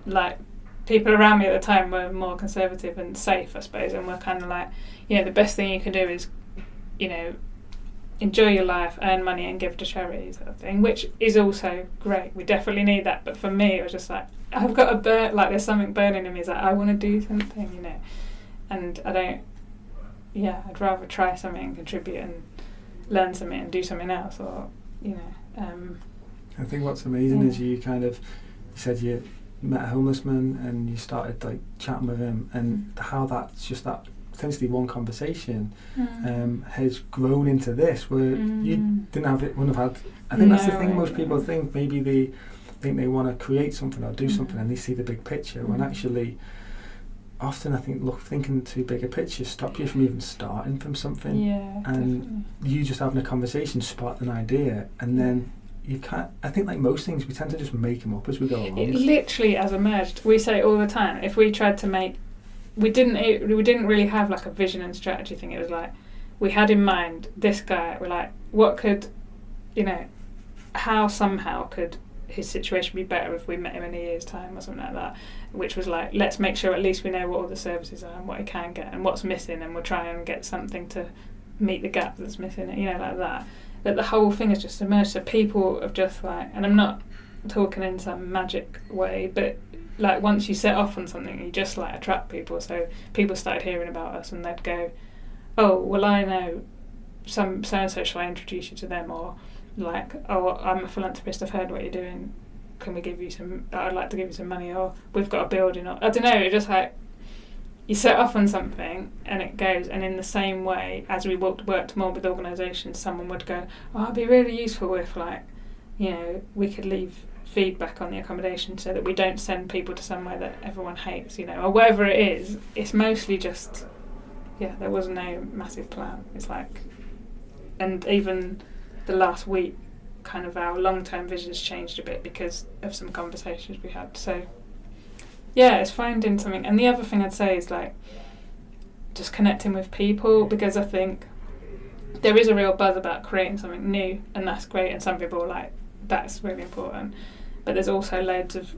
B: like people around me at the time were more conservative and safe, I suppose, and were kind of like, the best thing you can do is, enjoy your life, earn money, and give to charities, sort of thing, which is also great. We definitely need that. But for me, it was just like I've got a there's something burning in me. It's like I want to do something, and I don't. Yeah, I'd rather try something and contribute and learn something and do something else, or
A: I think what's amazing is you said you met a homeless man and you started like chatting with him, and how that's just that potentially one conversation has grown into this where you didn't have it, wouldn't have had. I think that's the thing most people think. Maybe they think they want to create something or do something and they see the big picture, when actually often I think thinking too big a picture stop you from even starting from something.
B: Yeah,
A: and
B: definitely.
A: You just having a conversation sparked an idea, and then you can't. I think like most things, we tend to just make them up as we go along.
B: It literally has emerged. We say all the time, if we tried to make, we didn't really have like a vision and strategy thing. It was like we had in mind this guy. We're like, what could, how somehow could his situation be better if we met him in a year's time or something like that, which was like, let's make sure at least we know what all the services are and what he can get and what's missing, and we'll try and get something to meet the gap that's missing, like that. But the whole thing has just emerged, so people have just like, and I'm not talking in some magic way, but like once you set off on something, you just like attract people. So people started hearing about us and they'd go, oh, well, I know some so-and-so, shall I introduce you to them? Or like, oh, I'm a philanthropist, I've heard what you're doing, can we give you some, I'd like to give you some money, or we've got a building, or I don't know, it just like you set off on something and it goes. And in the same way, as we worked more with organisations, someone would go, oh, it'd be really useful if like, we could leave feedback on the accommodation so that we don't send people to somewhere that everyone hates, or whatever it is. It's mostly just, there was no massive plan. It's like, and even the last week, kind of our long-term vision has changed a bit because of some conversations we had. So it's finding something. And the other thing I'd say is like just connecting with people, because I think there is a real buzz about creating something new, and that's great, and some people are like, that's really important, but there's also loads of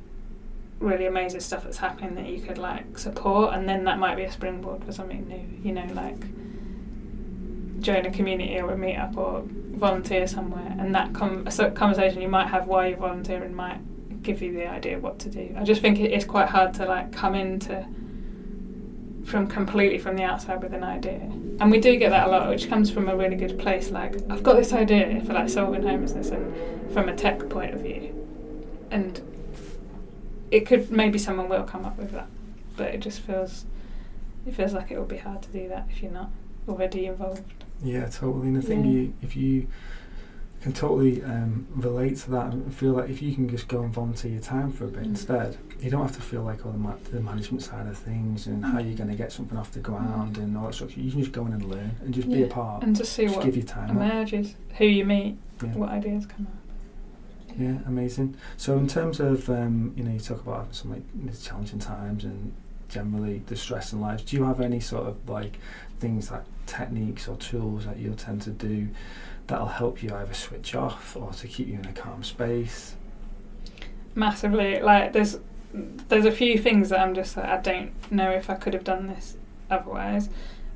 B: really amazing stuff that's happening that you could like support, and then that might be a springboard for something new, like join a community or a meetup or volunteer somewhere, and that conversation you might have while you're volunteering might give you the idea of what to do. I just think it's quite hard to like come into completely from the outside with an idea, and we do get that a lot, which comes from a really good place. Like, I've got this idea for like solving homelessness, and from a tech point of view, and it could, maybe someone will come up with that, but it feels like it will be hard to do that if you're not already involved.
A: Yeah, totally. And I think if you can totally relate to that, and feel like if you can just go and volunteer your time for a bit instead, you don't have to feel like all the management side of things and how you're going to get something off the ground and all that stuff. You can just go in and learn and just be a part
B: and just see what
A: give your time
B: emerges, who you meet, what ideas come up.
A: Yeah, amazing. So in terms of you talk about some like the challenging times and generally the stress in lives, do you have any sort of like things like techniques or tools that you'll tend to do that'll help you either switch off or to keep you in a calm space?
B: Massively. Like there's a few things that I'm just like, I don't know if I could have done this otherwise,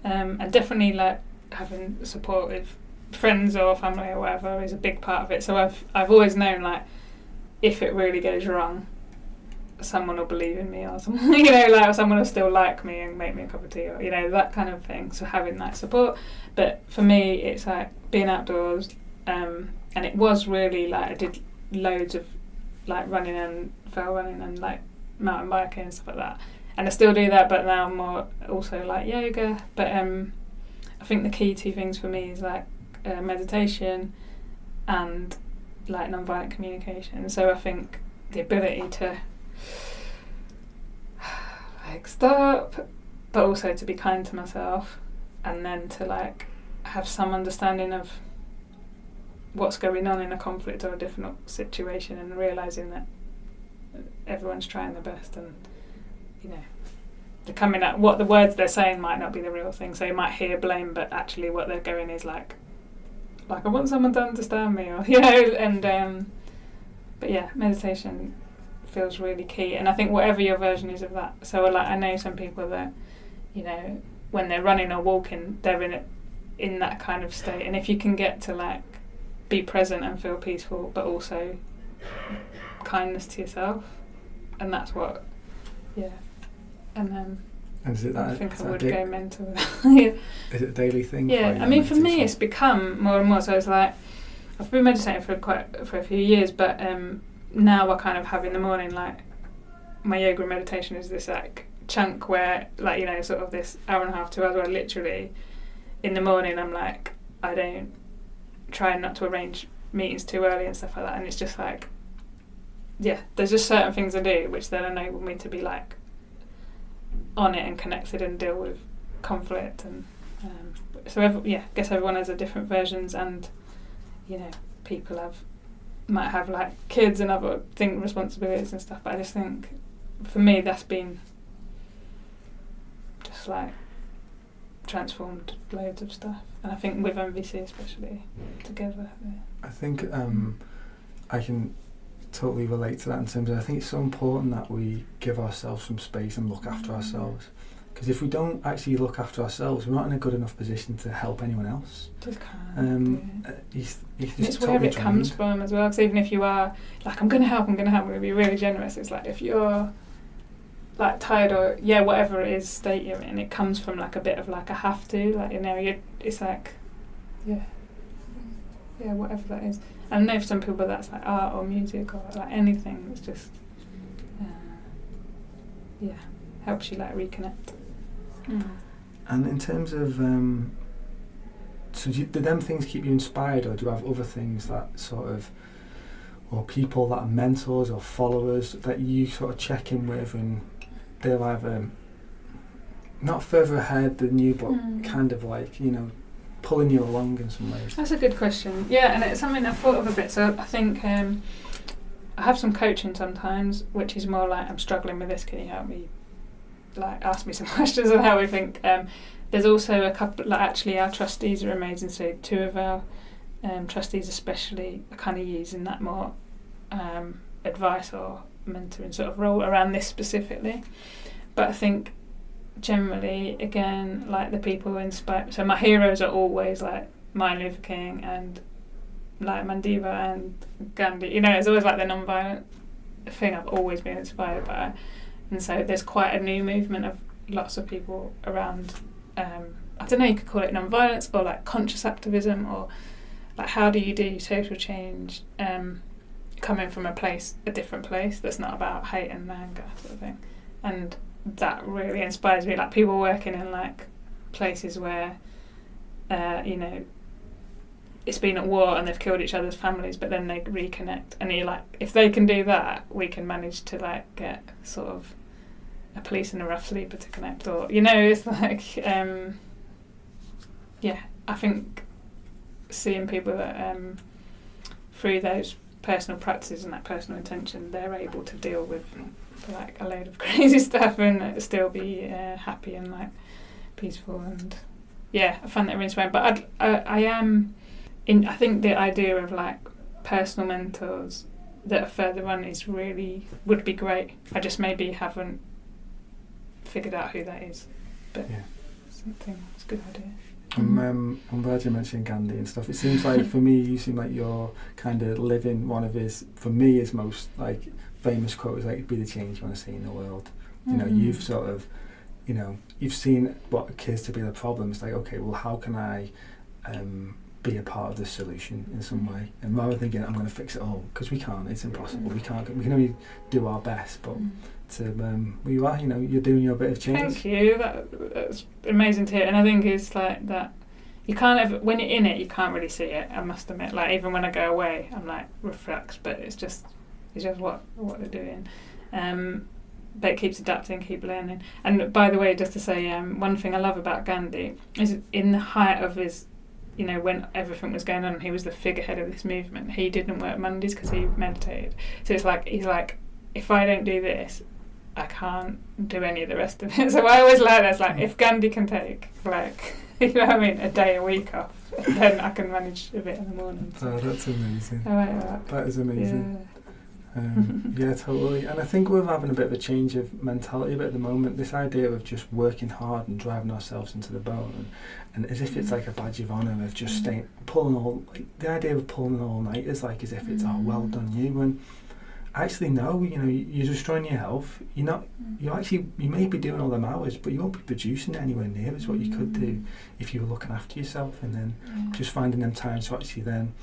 B: and definitely like having support with friends or family or whatever is a big part of it. So I've always known like if it really goes wrong, someone will believe in me, or someone, like someone will still like me and make me a cup of tea, or that kind of thing. So having that support. But for me, it's like being outdoors, and it was really like I did loads of like running and trail running and like mountain biking and stuff like that, and I still do that, but now more also like yoga. But I think the key two things for me is like meditation and like non-violent communication. So I think the ability to like stop, but also to be kind to myself, and then to like have some understanding of what's going on in a conflict or a difficult situation, and realising that everyone's trying their best, and they're coming at what the words they're saying might not be the real thing. So you might hear blame, but actually what they're going is like, like I want someone to understand me, or you know, and but yeah, meditation feels really key, and I think whatever your version is of that. So like I know some people that, you know, when they're running or walking, they're in that kind of state, and if you can get to like be present and feel peaceful, but also kindness to yourself, and that's what, yeah, and
A: is it that,
B: I think I would
A: go
B: mental. Yeah.
A: Is it a daily thing?
B: Yeah, I mean for me it's become more and more. So it's like I've been meditating for a few years, but now I kind of have in the morning, like my yoga and meditation is this like chunk where, like, you know, sort of this hour and a half, 2 hours where literally in the morning I'm like, I don't try not to arrange meetings too early and stuff like that, and it's just like, yeah, there's just certain things I do which then enable me to be like on it and connected and deal with conflict, and so I guess everyone has a different versions, and you know, people might have like kids and other responsibilities and stuff, but I just think for me that's been just like transformed loads of stuff, and I think with MVC especially together. Yeah.
A: I think I can totally relate to that in terms of I think it's so important that we give ourselves some space and look after ourselves, because if we don't actually look after ourselves, we're not in a good enough position to help anyone else.
B: Just can't. It's
A: totally
B: where it comes from as well, because even if you are like, I'm going to help, I'm going to be really generous, it's like if you're like tired or whatever it is state you're in, it comes from like a bit of like a have to, like, you know, it's like whatever that is. I know for some people that's like art or music or like anything that's just helps you like reconnect.
A: And in terms of so do them things keep you inspired, or do you have other things that sort of, or people that are mentors or followers that you sort of check in with, and they're either not further ahead than you, but kind of like, you know, pulling you along in some ways? That's
B: a good question. Yeah, and it's something I've thought of a bit. So I think I have some coaching sometimes, which is more like, I'm struggling with this, can you help me? Like, ask me some questions on how we think. There's also a couple, like actually our trustees are amazing. So 2 of our trustees especially are kind of using that more advice or mentoring sort of role around this specifically. But I think generally, again, like the people who inspire, so my heroes are always like Martin Luther King and like Mandela and Gandhi, you know, it's always like the non-violent thing I've always been inspired by. And so there's quite a new movement of lots of people around, I don't know, you could call it non-violence or like conscious activism, or like how do you do social change coming from a different place that's not about hate and anger sort of thing. And that really inspires me, like people working in like places where you know, it's been at war and they've killed each other's families, but then they reconnect, and you're like, if they can do that, we can manage to like get sort of a police and a rough sleeper to connect, or, you know, it's like I think seeing people that through those personal practices and that personal intention, they're able to deal with like a load of crazy stuff and still be happy and like peaceful, and I find that really inspiring. But I am I think the idea of like personal mentors that are further on would be great. I just maybe haven't figured out who that is, but something, it's a good idea.
A: I'm glad you mentioned Gandhi and stuff. It seems like for me, you seem like you're kind of living one of his most like famous quote is like, be the change you want to see in the world. You know, you've sort of, you know, you've seen what appears to be the problem. It's like, okay, well, how can I be a part of the solution in some way? And rather than thinking I'm going to fix it all, because we can't, it's impossible. We can only do our best, but to where you are, you know, you're doing your bit of change.
B: Thank you. That's amazing to hear. And I think it's like that. You can't ever, when you're in it, you can't really see it. I must admit, like even when I go away, I'm like reflux, but it's just what they're doing. But it keeps adapting, keep learning. And by the way, just to say, one thing I love about Gandhi is in the height of his, you know, when everything was going on, he was the figurehead of this movement. He didn't work Mondays because he meditated. So it's like, he's like, if I don't do this, I can't do any of the rest of it. So I always like that. It's like, if Gandhi can take, like, you know what I mean, a day a week off, then I can manage a bit in the morning. So.
A: Oh, that's amazing.
B: I like that.
A: That is amazing. Yeah, totally. And I think we're having a bit of a change of mentality a bit at the moment. This idea of just working hard and driving ourselves into the bone, and as if it's like a badge of honour of just staying, pulling all, like the idea of pulling all night is like as if it's well done you. And actually no, you know, you're destroying your health. You may be doing all them hours, but you won't be producing anywhere near as what you could do if you were looking after yourself, and then just finding them times to actually then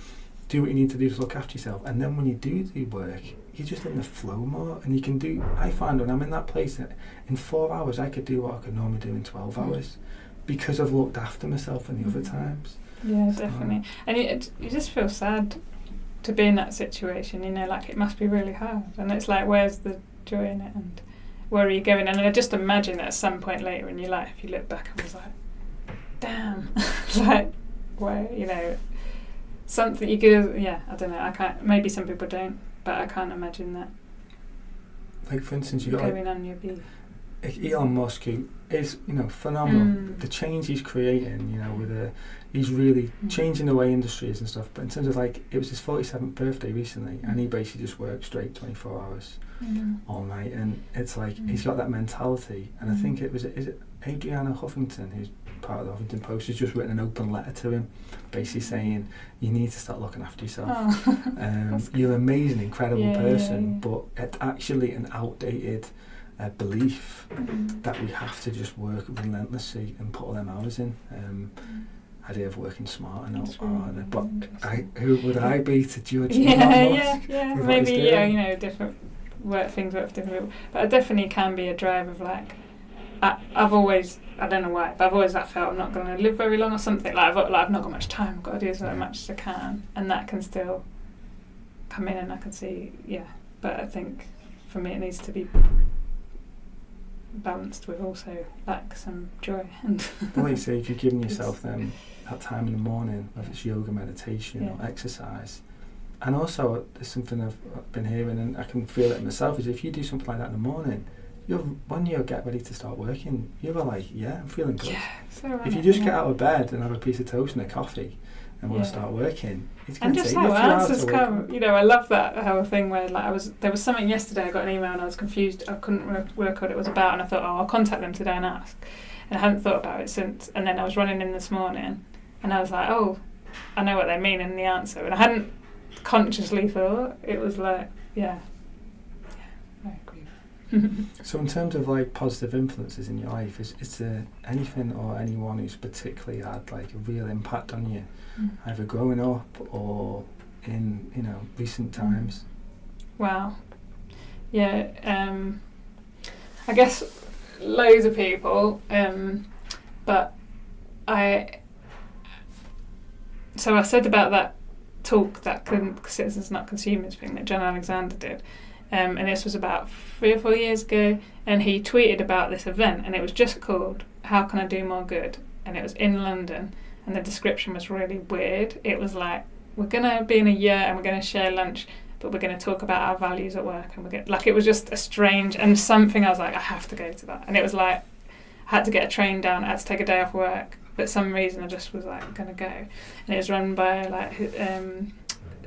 A: do what you need to do to look after yourself. And then when you do work, you're just in the flow more, and you can do, I find when I'm in that place that in 4 hours I could do what I could normally do in 12 hours because I've looked after myself in the other times.
B: Yeah, definitely. And you just feel sad to be in that situation, you know, like it must be really hard, and it's like, where's the joy in it, and where are you going? And I just imagine that at some point later in your life you look back and was like, damn, like, where, you know, something you could, I don't know, I can't, maybe some people don't, but I can't imagine that.
A: Like for instance, you got
B: going on your beat.
A: Elon Musk, who is, you know, phenomenal. The change he's creating, you know, with he's really changing the way industry is and stuff. But in terms of like, it was his 47th birthday recently, and he basically just worked straight 24 hours all night, and it's like he's got that mentality. And I think is it Adriana Huffington, who's part of the Huffington Post, has just written an open letter to him, basically saying you need to start looking after yourself. You're an amazing, incredible person, but it's actually an outdated belief that we have to just work relentlessly and put all them hours in. Idea of working smart and not hard, but who would I be to judge?
B: Maybe you know, different things work for different people, but I definitely can be a drive of like, I've always, I don't know why, but I've always felt I'm not going to live very long or something, like I've not got much time, I've got to do as much as I can, and that can still come in, and I can see, but I think for me it needs to be balanced with also like some joy. And
A: well, like you say, if you're giving yourself then that time in the morning, whether it's yoga, meditation or exercise, and also there's something I've been hearing and I can feel it in myself, is if you do something like that in the morning, when you get ready to start working, you're like, I'm feeling good.
B: So
A: if you just get out of bed and have a piece of toast and a coffee and want to start working, it's going to take you a few hours to
B: come. You know, I love that whole thing where like there was something yesterday, I got an email and I was confused, I couldn't work out what it was about, and I thought, I'll contact them today and ask, and I hadn't thought about it since, and then I was running in this morning and I was like, I know what they mean in the answer, and I hadn't consciously thought. It was like, I agree.
A: So in terms of like positive influences in your life, is there anything or anyone who's particularly had like a real impact on you, either growing up or in, you know, recent times?
B: Wow. I guess loads of people, but I said about that talk, that Citizens Not Consumers thing that John Alexander did, and this was about 3 or 4 years ago, and he tweeted about this event, and it was just called How Can I Do More Good, and it was in London, and the description was really weird. It was like, we're going to be in a year and we're going to share lunch, but we're going to talk about our values at work, and it was just a strange, and something I was like, I have to go to that, and it was like, I had to get a train down, I had to take a day off work, but some reason I just was like, going to go, and it was run by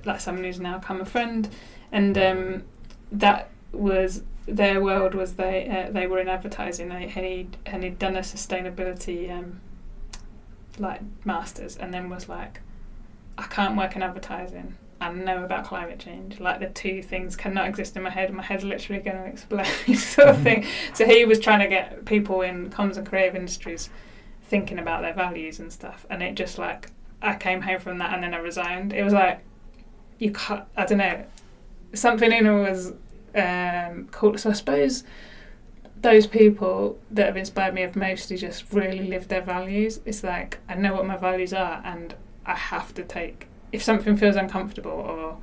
B: like someone who's now become a friend, and that was their world, was they were in advertising, and he'd done a sustainability like masters, and then was like, I can't work in advertising and know about climate change, like the two things cannot exist in my head, and my head's literally going to explode sort of thing. So he was trying to get people in comms and creative industries thinking about their values and stuff, and it just like, I came home from that and then I resigned. It was like, you can't, I don't know, something in it was cool. So I suppose those people that have inspired me have mostly just really lived their values. It's like, I know what my values are, and I have to take, if something feels uncomfortable or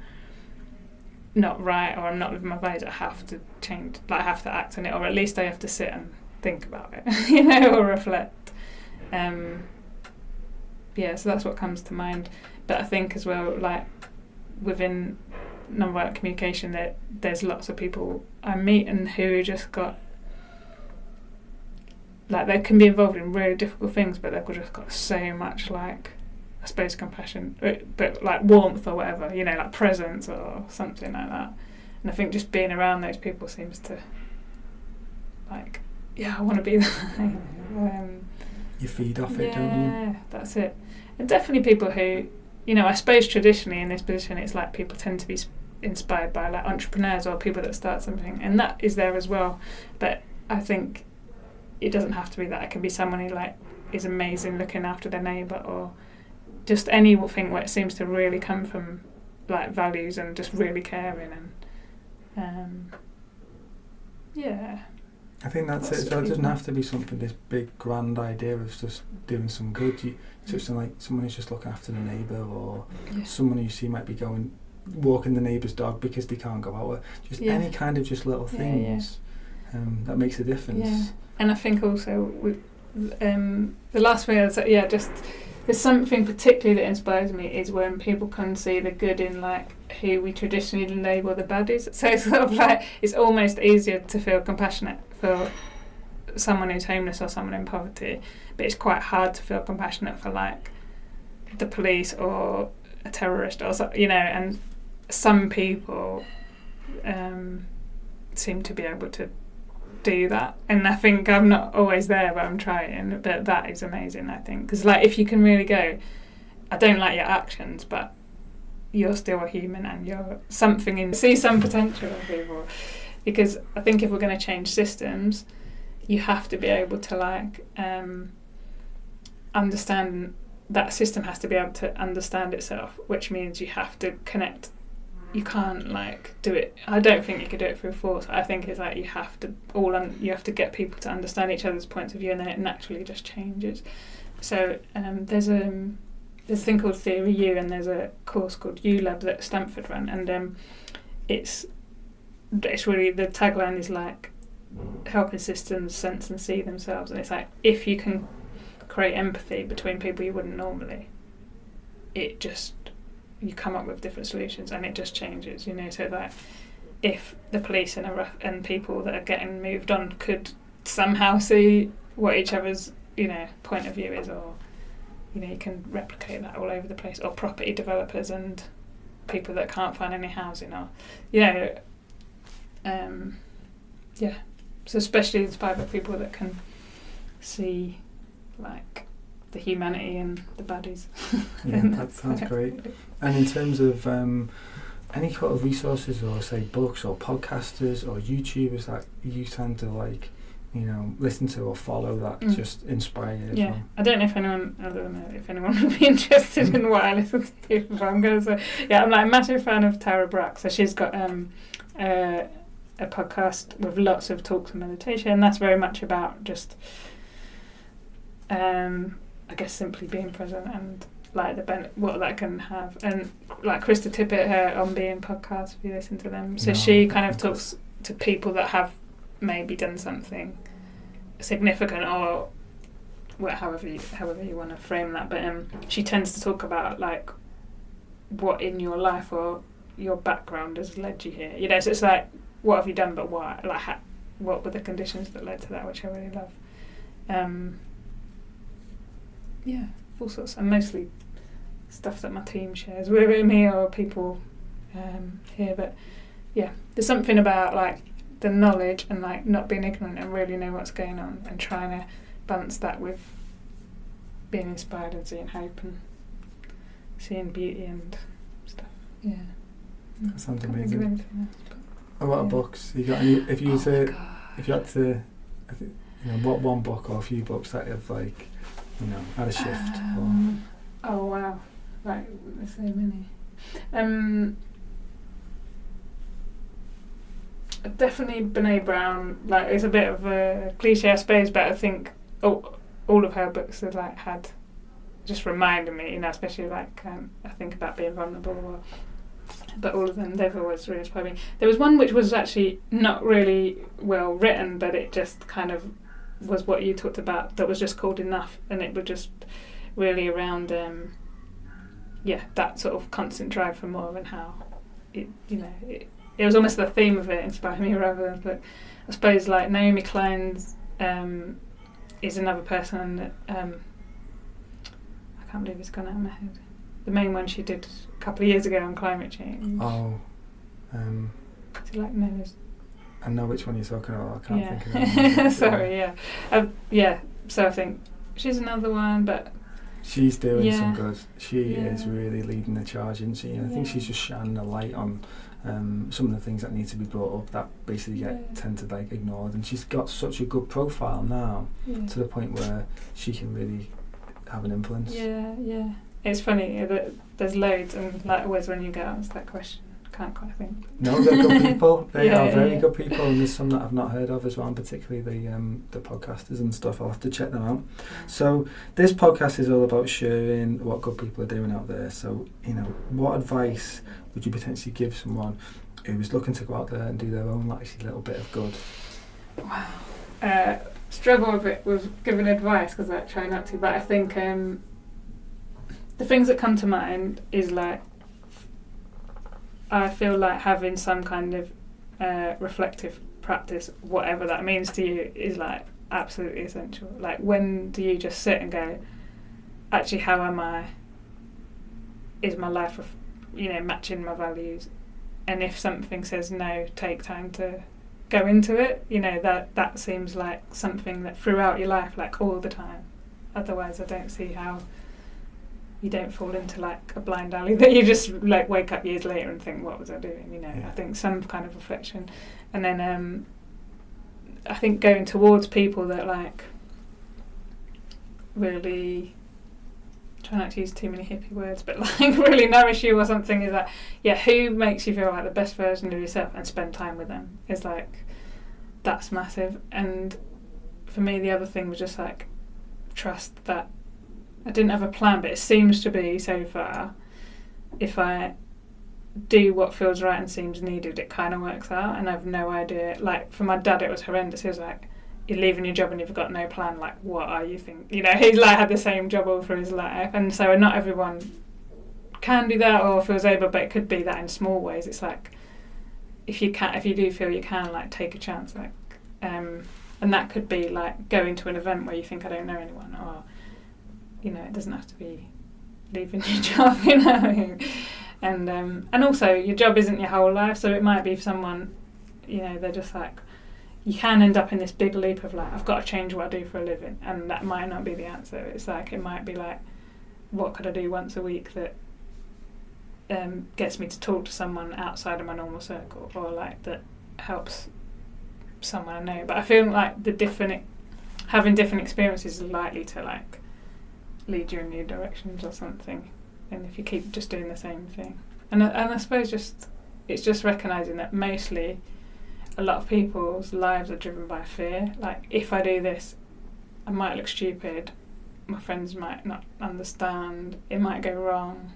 B: not right, or I'm not living my values, I have to change, like I have to act on it, or at least I have to sit and think about it, you know, or reflect. So that's what comes to mind. But I think as well, like within non-violent communication, that there's lots of people I meet and who just got, like, they can be involved in really difficult things, but they've just got so much like I suppose compassion, but like warmth or whatever, you know, like presence or something like that. And I think just being around those people seems to, like, I want to be there.
A: You feed off it,
B: yeah,
A: don't you?
B: Yeah, that's it. And definitely people who, you know, I suppose traditionally in this position it's like people tend to be inspired by like entrepreneurs or people that start something, and that is there as well. But I think it doesn't have to be that. It can be someone who like is amazing looking after their neighbour, or just anything where it seems to really come from like values and just really caring and yeah.
A: I think that's it. So it doesn't have to be something, this big grand idea of just doing some good. You touch on like someone who's just looking after the neighbour, or someone who you see might be walking the neighbour's dog because they can't go out. Just any kind of just little things that makes a difference.
B: Yeah. And I think also with the last thing is just there's something particularly that inspires me is when people can see the good in like who we traditionally label the baddies. So it's sort of like it's almost easier to feel compassionate for someone who's homeless or someone in poverty, but it's quite hard to feel compassionate for like the police or a terrorist or so, you know. And some people seem to be able to do that, and I think I'm not always there, but I'm trying. But that is amazing, I think, because like if you can really go, I don't like your actions, but you're still a human and you're something in, see some potential in people. Because I think if we're going to change systems, you have to be able to like understand that system has to be able to understand itself, which means you have to connect. You can't like do it. I don't think you could do it through force. I think it's like you have to get people to understand each other's points of view, and then it naturally just changes. So there's a thing called Theory U, and there's a course called U Lab that Stanford run, and it's really, the tagline is like helping systems sense and see themselves, and it's like if you can create empathy between people you wouldn't normally, you come up with different solutions and it just changes, you know. So that if the police and people that are getting moved on could somehow see what each other's, you know, point of view is, or you know, you can replicate that all over the place, or property developers and people that can't find any housing, or you know, so especially inspired by people that can see like the humanity and the baddies.
A: Yeah, that sounds great. And in terms of any sort of resources, or say books or podcasters or YouTubers that you tend to like, you know, listen to or follow that just inspire you as well?
B: I don't know if anyone would be interested in what I listen to, but I'm going to say, I'm like a massive fan of Tara Brach. So she's got a podcast with lots of talks and meditation, and that's very much about just I guess simply being present and like what that can have. And like Krista Tippett, her On Being podcast, if you listen to them, so she kind of talks to people that have maybe done something significant, or however you want to frame that, but she tends to talk about like what in your life or your background has led you here, you know. So it's like, what have you done, but why, like what were the conditions that led to that, which I really love. All sorts, and mostly stuff that my team shares with me or people here. But there's something about like the knowledge and like not being ignorant and really know what's going on, and trying to balance that with being inspired and seeing hope and seeing beauty and stuff. Yeah,
A: that sounds amazing. A lot of books. You got any? If you had to, you know, what one book or a few books that have like, you know, had a shift?
B: Oh wow! Right, there's so many. Definitely Brené Brown. Like, it's a bit of a cliche, I suppose, but I think all of her books have like had just reminded me, you know, especially like I think about being vulnerable. But all of them, they've always really inspired me. There was one which was actually not really well written, but it just kind of was what you talked about, that was just called Enough, and it was just really around that sort of constant drive for more, and how it was almost the theme of it inspired me rather than, but I suppose like Naomi Klein's is another person that I can't believe it's gone out of my head. The main one she did a couple of years ago on climate change.
A: Oh.
B: So like, no,
A: I know which one you're talking about. I can't think of it.
B: Sorry, yeah. So I think she's another one, but
A: she's doing some good. She is really leading the charge, isn't she? And I think she's just shining a light on some of the things that need to be brought up that basically tend to like ignored. And she's got such a good profile now to the point where she can really have an influence. Yeah.
B: It's funny that there's loads, and like always when you get asked that question, I can't quite think.
A: No, they're good people. They are very good people, and there's some that I've not heard of as well, and particularly the podcasters and stuff. I'll have to check them out. So this podcast is all about sharing what good people are doing out there. So, what advice would you potentially give someone who is looking to go out there and do their own little bit of good?
B: Wow. Struggle a bit with giving advice because I try not to, but I think the things that come to mind is like, I feel like having some kind of reflective practice, whatever that means to you, is like absolutely essential. Like, when do you just sit and go, actually, how am I? Is my life, matching my values? And if something says no, take time to go into it. That seems like something that throughout your life, like all the time. Otherwise, I don't see how you don't fall into like a blind alley that you just like wake up years later and think, what was I doing? I think some kind of reflection, and then I think going towards people that like really, try not to use too many hippie words, but like really nourish you or something, is like, who makes you feel like the best version of yourself, and spend time with them is like, that's massive. And for me, the other thing was just like, trust that I didn't have a plan, but it seems to be so far, if I do what feels right and seems needed, it kind of works out, and I have no idea. Like, for my dad, it was horrendous. He was like, you're leaving your job and you've got no plan, like, what are you thinking? He's like had the same job all through his life, and so not everyone can do that or feels able, but it could be that in small ways. It's like, if you do feel you can, like, take a chance, like, and that could be like going to an event where you think, I don't know anyone, or it doesn't have to be leaving your job, and also your job isn't your whole life, so it might be for someone, they're just like, you can end up in this big leap of like, I've got to change what I do for a living, and that might not be the answer. It's like, it might be like, what could I do once a week that gets me to talk to someone outside of my normal circle, or like that helps someone I know. But I feel like having different experiences is likely to like lead you in new directions or something, and if you keep just doing the same thing, and I suppose it's just recognising that mostly a lot of people's lives are driven by fear. Like, if I do this, I might look stupid, my friends might not understand, it might go wrong.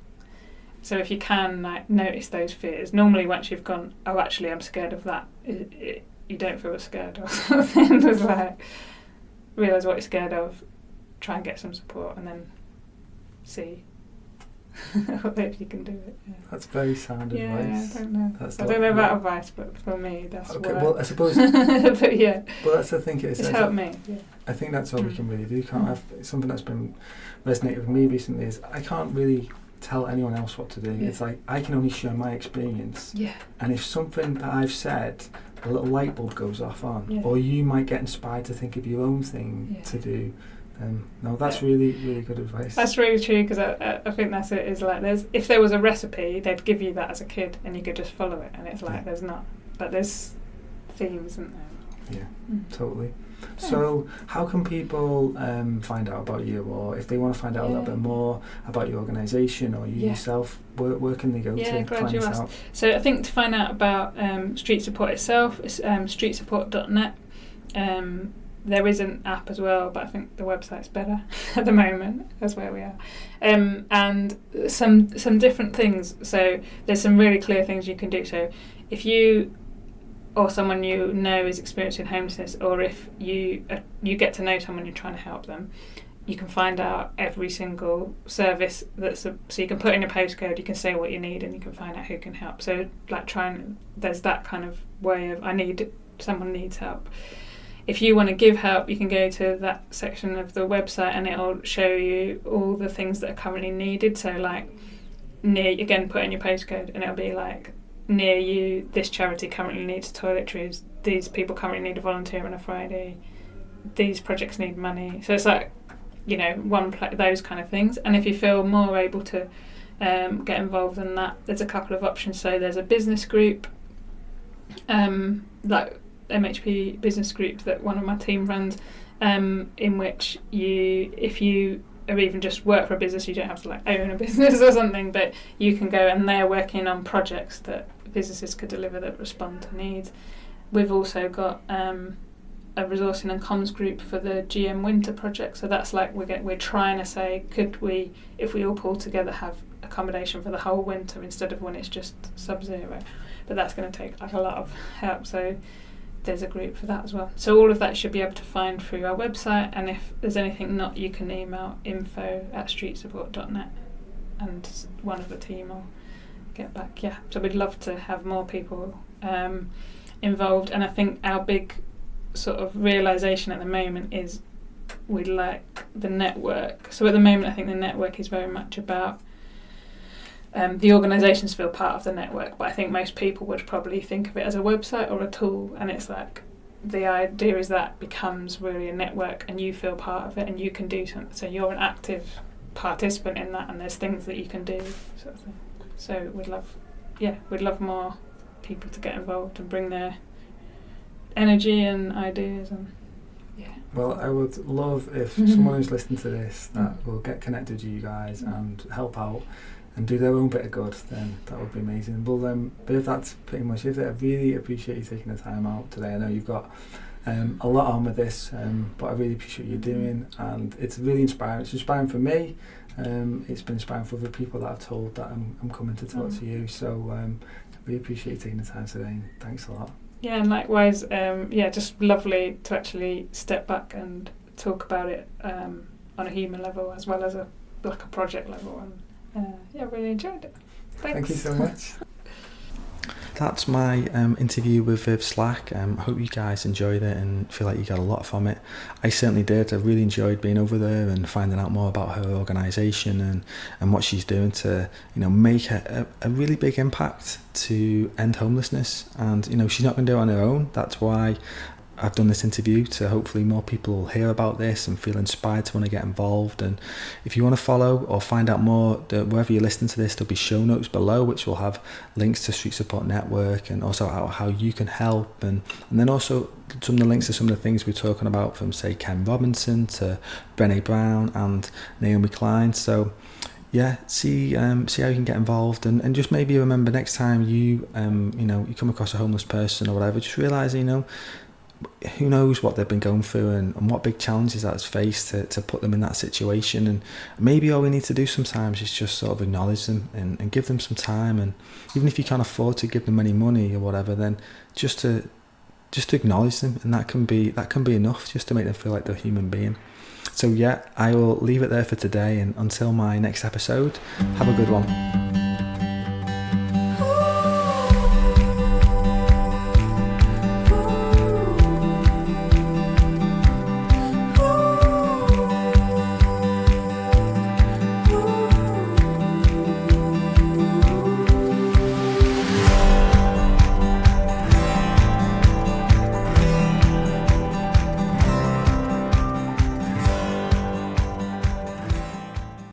B: So if you can like notice those fears, normally once you've gone, oh actually I'm scared of that, you don't feel scared or something. Just like realise what you're scared of, try and get some support, and then see if you can do it.
A: That's very sound advice.
B: I don't know. I don't know about advice, but for me that's
A: okay. Well, I suppose.
B: but
A: Well, that's the thing.
B: It's helped me. Yeah.
A: I think that's all we can really do. Can't have something that's been resonated with me recently is I can't really tell anyone else what to do. It's like I can only share my experience. And if something that I've said, a little light bulb goes off on, or you might get inspired to think of your own thing to do. No, that's really, really good advice. That's really true, because I think that's it. Is like, if there was a recipe, they'd give you that as a kid, and you could just follow it. And it's like there's not, but there's themes, isn't there? Yeah, totally. So, how can people find out about you, or if they want to find out a little bit more about your organisation or you yourself, where can they go to find this out? So, I think to find out about Street Support itself, it's streetsupport.net. There is an app as well, but I think the website's better at the moment. That's where we are. And some different things. So there's some really clear things you can do. So if you or someone you know is experiencing homelessness, or if you get to know someone you're trying to help them, you can find out every single service so you can put in a postcode, you can say what you need, and you can find out who can help. So like there's that kind of way of someone needs help.
B: if you want to give help, you can go to that section of the website and it'll show you all the things that are currently needed. So like near, again, put in your postcode and it'll be like, near you, this charity currently needs toiletries, these people currently need a volunteer on a Friday, these projects need money. So it's like, those kind of things. And if you feel more able to get involved in that, there's a couple of options. So there's a business group, like MHP business group that one of my team runs, in which if you or even just work for a business, you don't have to like own a business or something, but you can go and they're working on projects that businesses could deliver that respond to needs. We've also got a resourcing and comms group for the GM winter project, so that's like we're trying to say, could we, if we all pull together, have accommodation for the whole winter instead of when it's just sub-zero, but that's going to take like a lot of help, so there's a group for that as well. So all of that should be able to find through our website, and if there's anything not, you can email info@streetsupport.net and one of the team will get back. Yeah, so we'd love to have more people involved, and I think our big sort of realisation at the moment is we'd like the network. So at the moment I think the network is very much about the organisations feel part of the network, but I think most people would probably think of it as a website or a tool, and it's like the idea is that becomes really a network and you feel part of it and you can do something, so you're an active participant in that and there's things that you can do, sort of thing. So we'd love more people to get involved and bring their energy and ideas. And
A: well, I would love if someone who's listening to this that will get connected with you guys and help out and do their own bit of good, then that would be amazing. Well, Viv, that's pretty much it. I really appreciate you taking the time out today. I know you've got a lot on with this, but I really appreciate what you're doing, and it's really inspiring. It's inspiring for me. It's been inspiring for other people that I've told that I'm coming to talk to you. So I really appreciate you taking the time today, and thanks a lot.
B: Yeah, and likewise, just lovely to actually step back and talk about it on a human level as well as a project level, and I really enjoyed it. Thanks.
A: Thank you so much. That's my interview with Viv Slack. I hope you guys enjoyed it and feel like you got a lot from it. I certainly did. I really enjoyed being over there and finding out more about her organisation and what she's doing to make a really big impact to end homelessness. And she's not going to do it on her own. That's why I've done this interview, to hopefully more people will hear about this and feel inspired to want to get involved. And if you want to follow or find out more, wherever you listen to this, there'll be show notes below which will have links to Street Support Network and also how you can help, and then also some of the links to some of the things we're talking about, from say Ken Robinson to Brené Brown and Naomi Klein. So see how you can get involved, and just maybe remember next time you come across a homeless person or whatever, just realise who knows what they've been going through and what big challenges that's faced to put them in that situation. And maybe all we need to do sometimes is just sort of acknowledge them and give them some time, and even if you can't afford to give them any money or whatever, then just to acknowledge them, and that can be enough just to make them feel like they're a human being. So I will leave it there for today, and until my next episode, have a good one.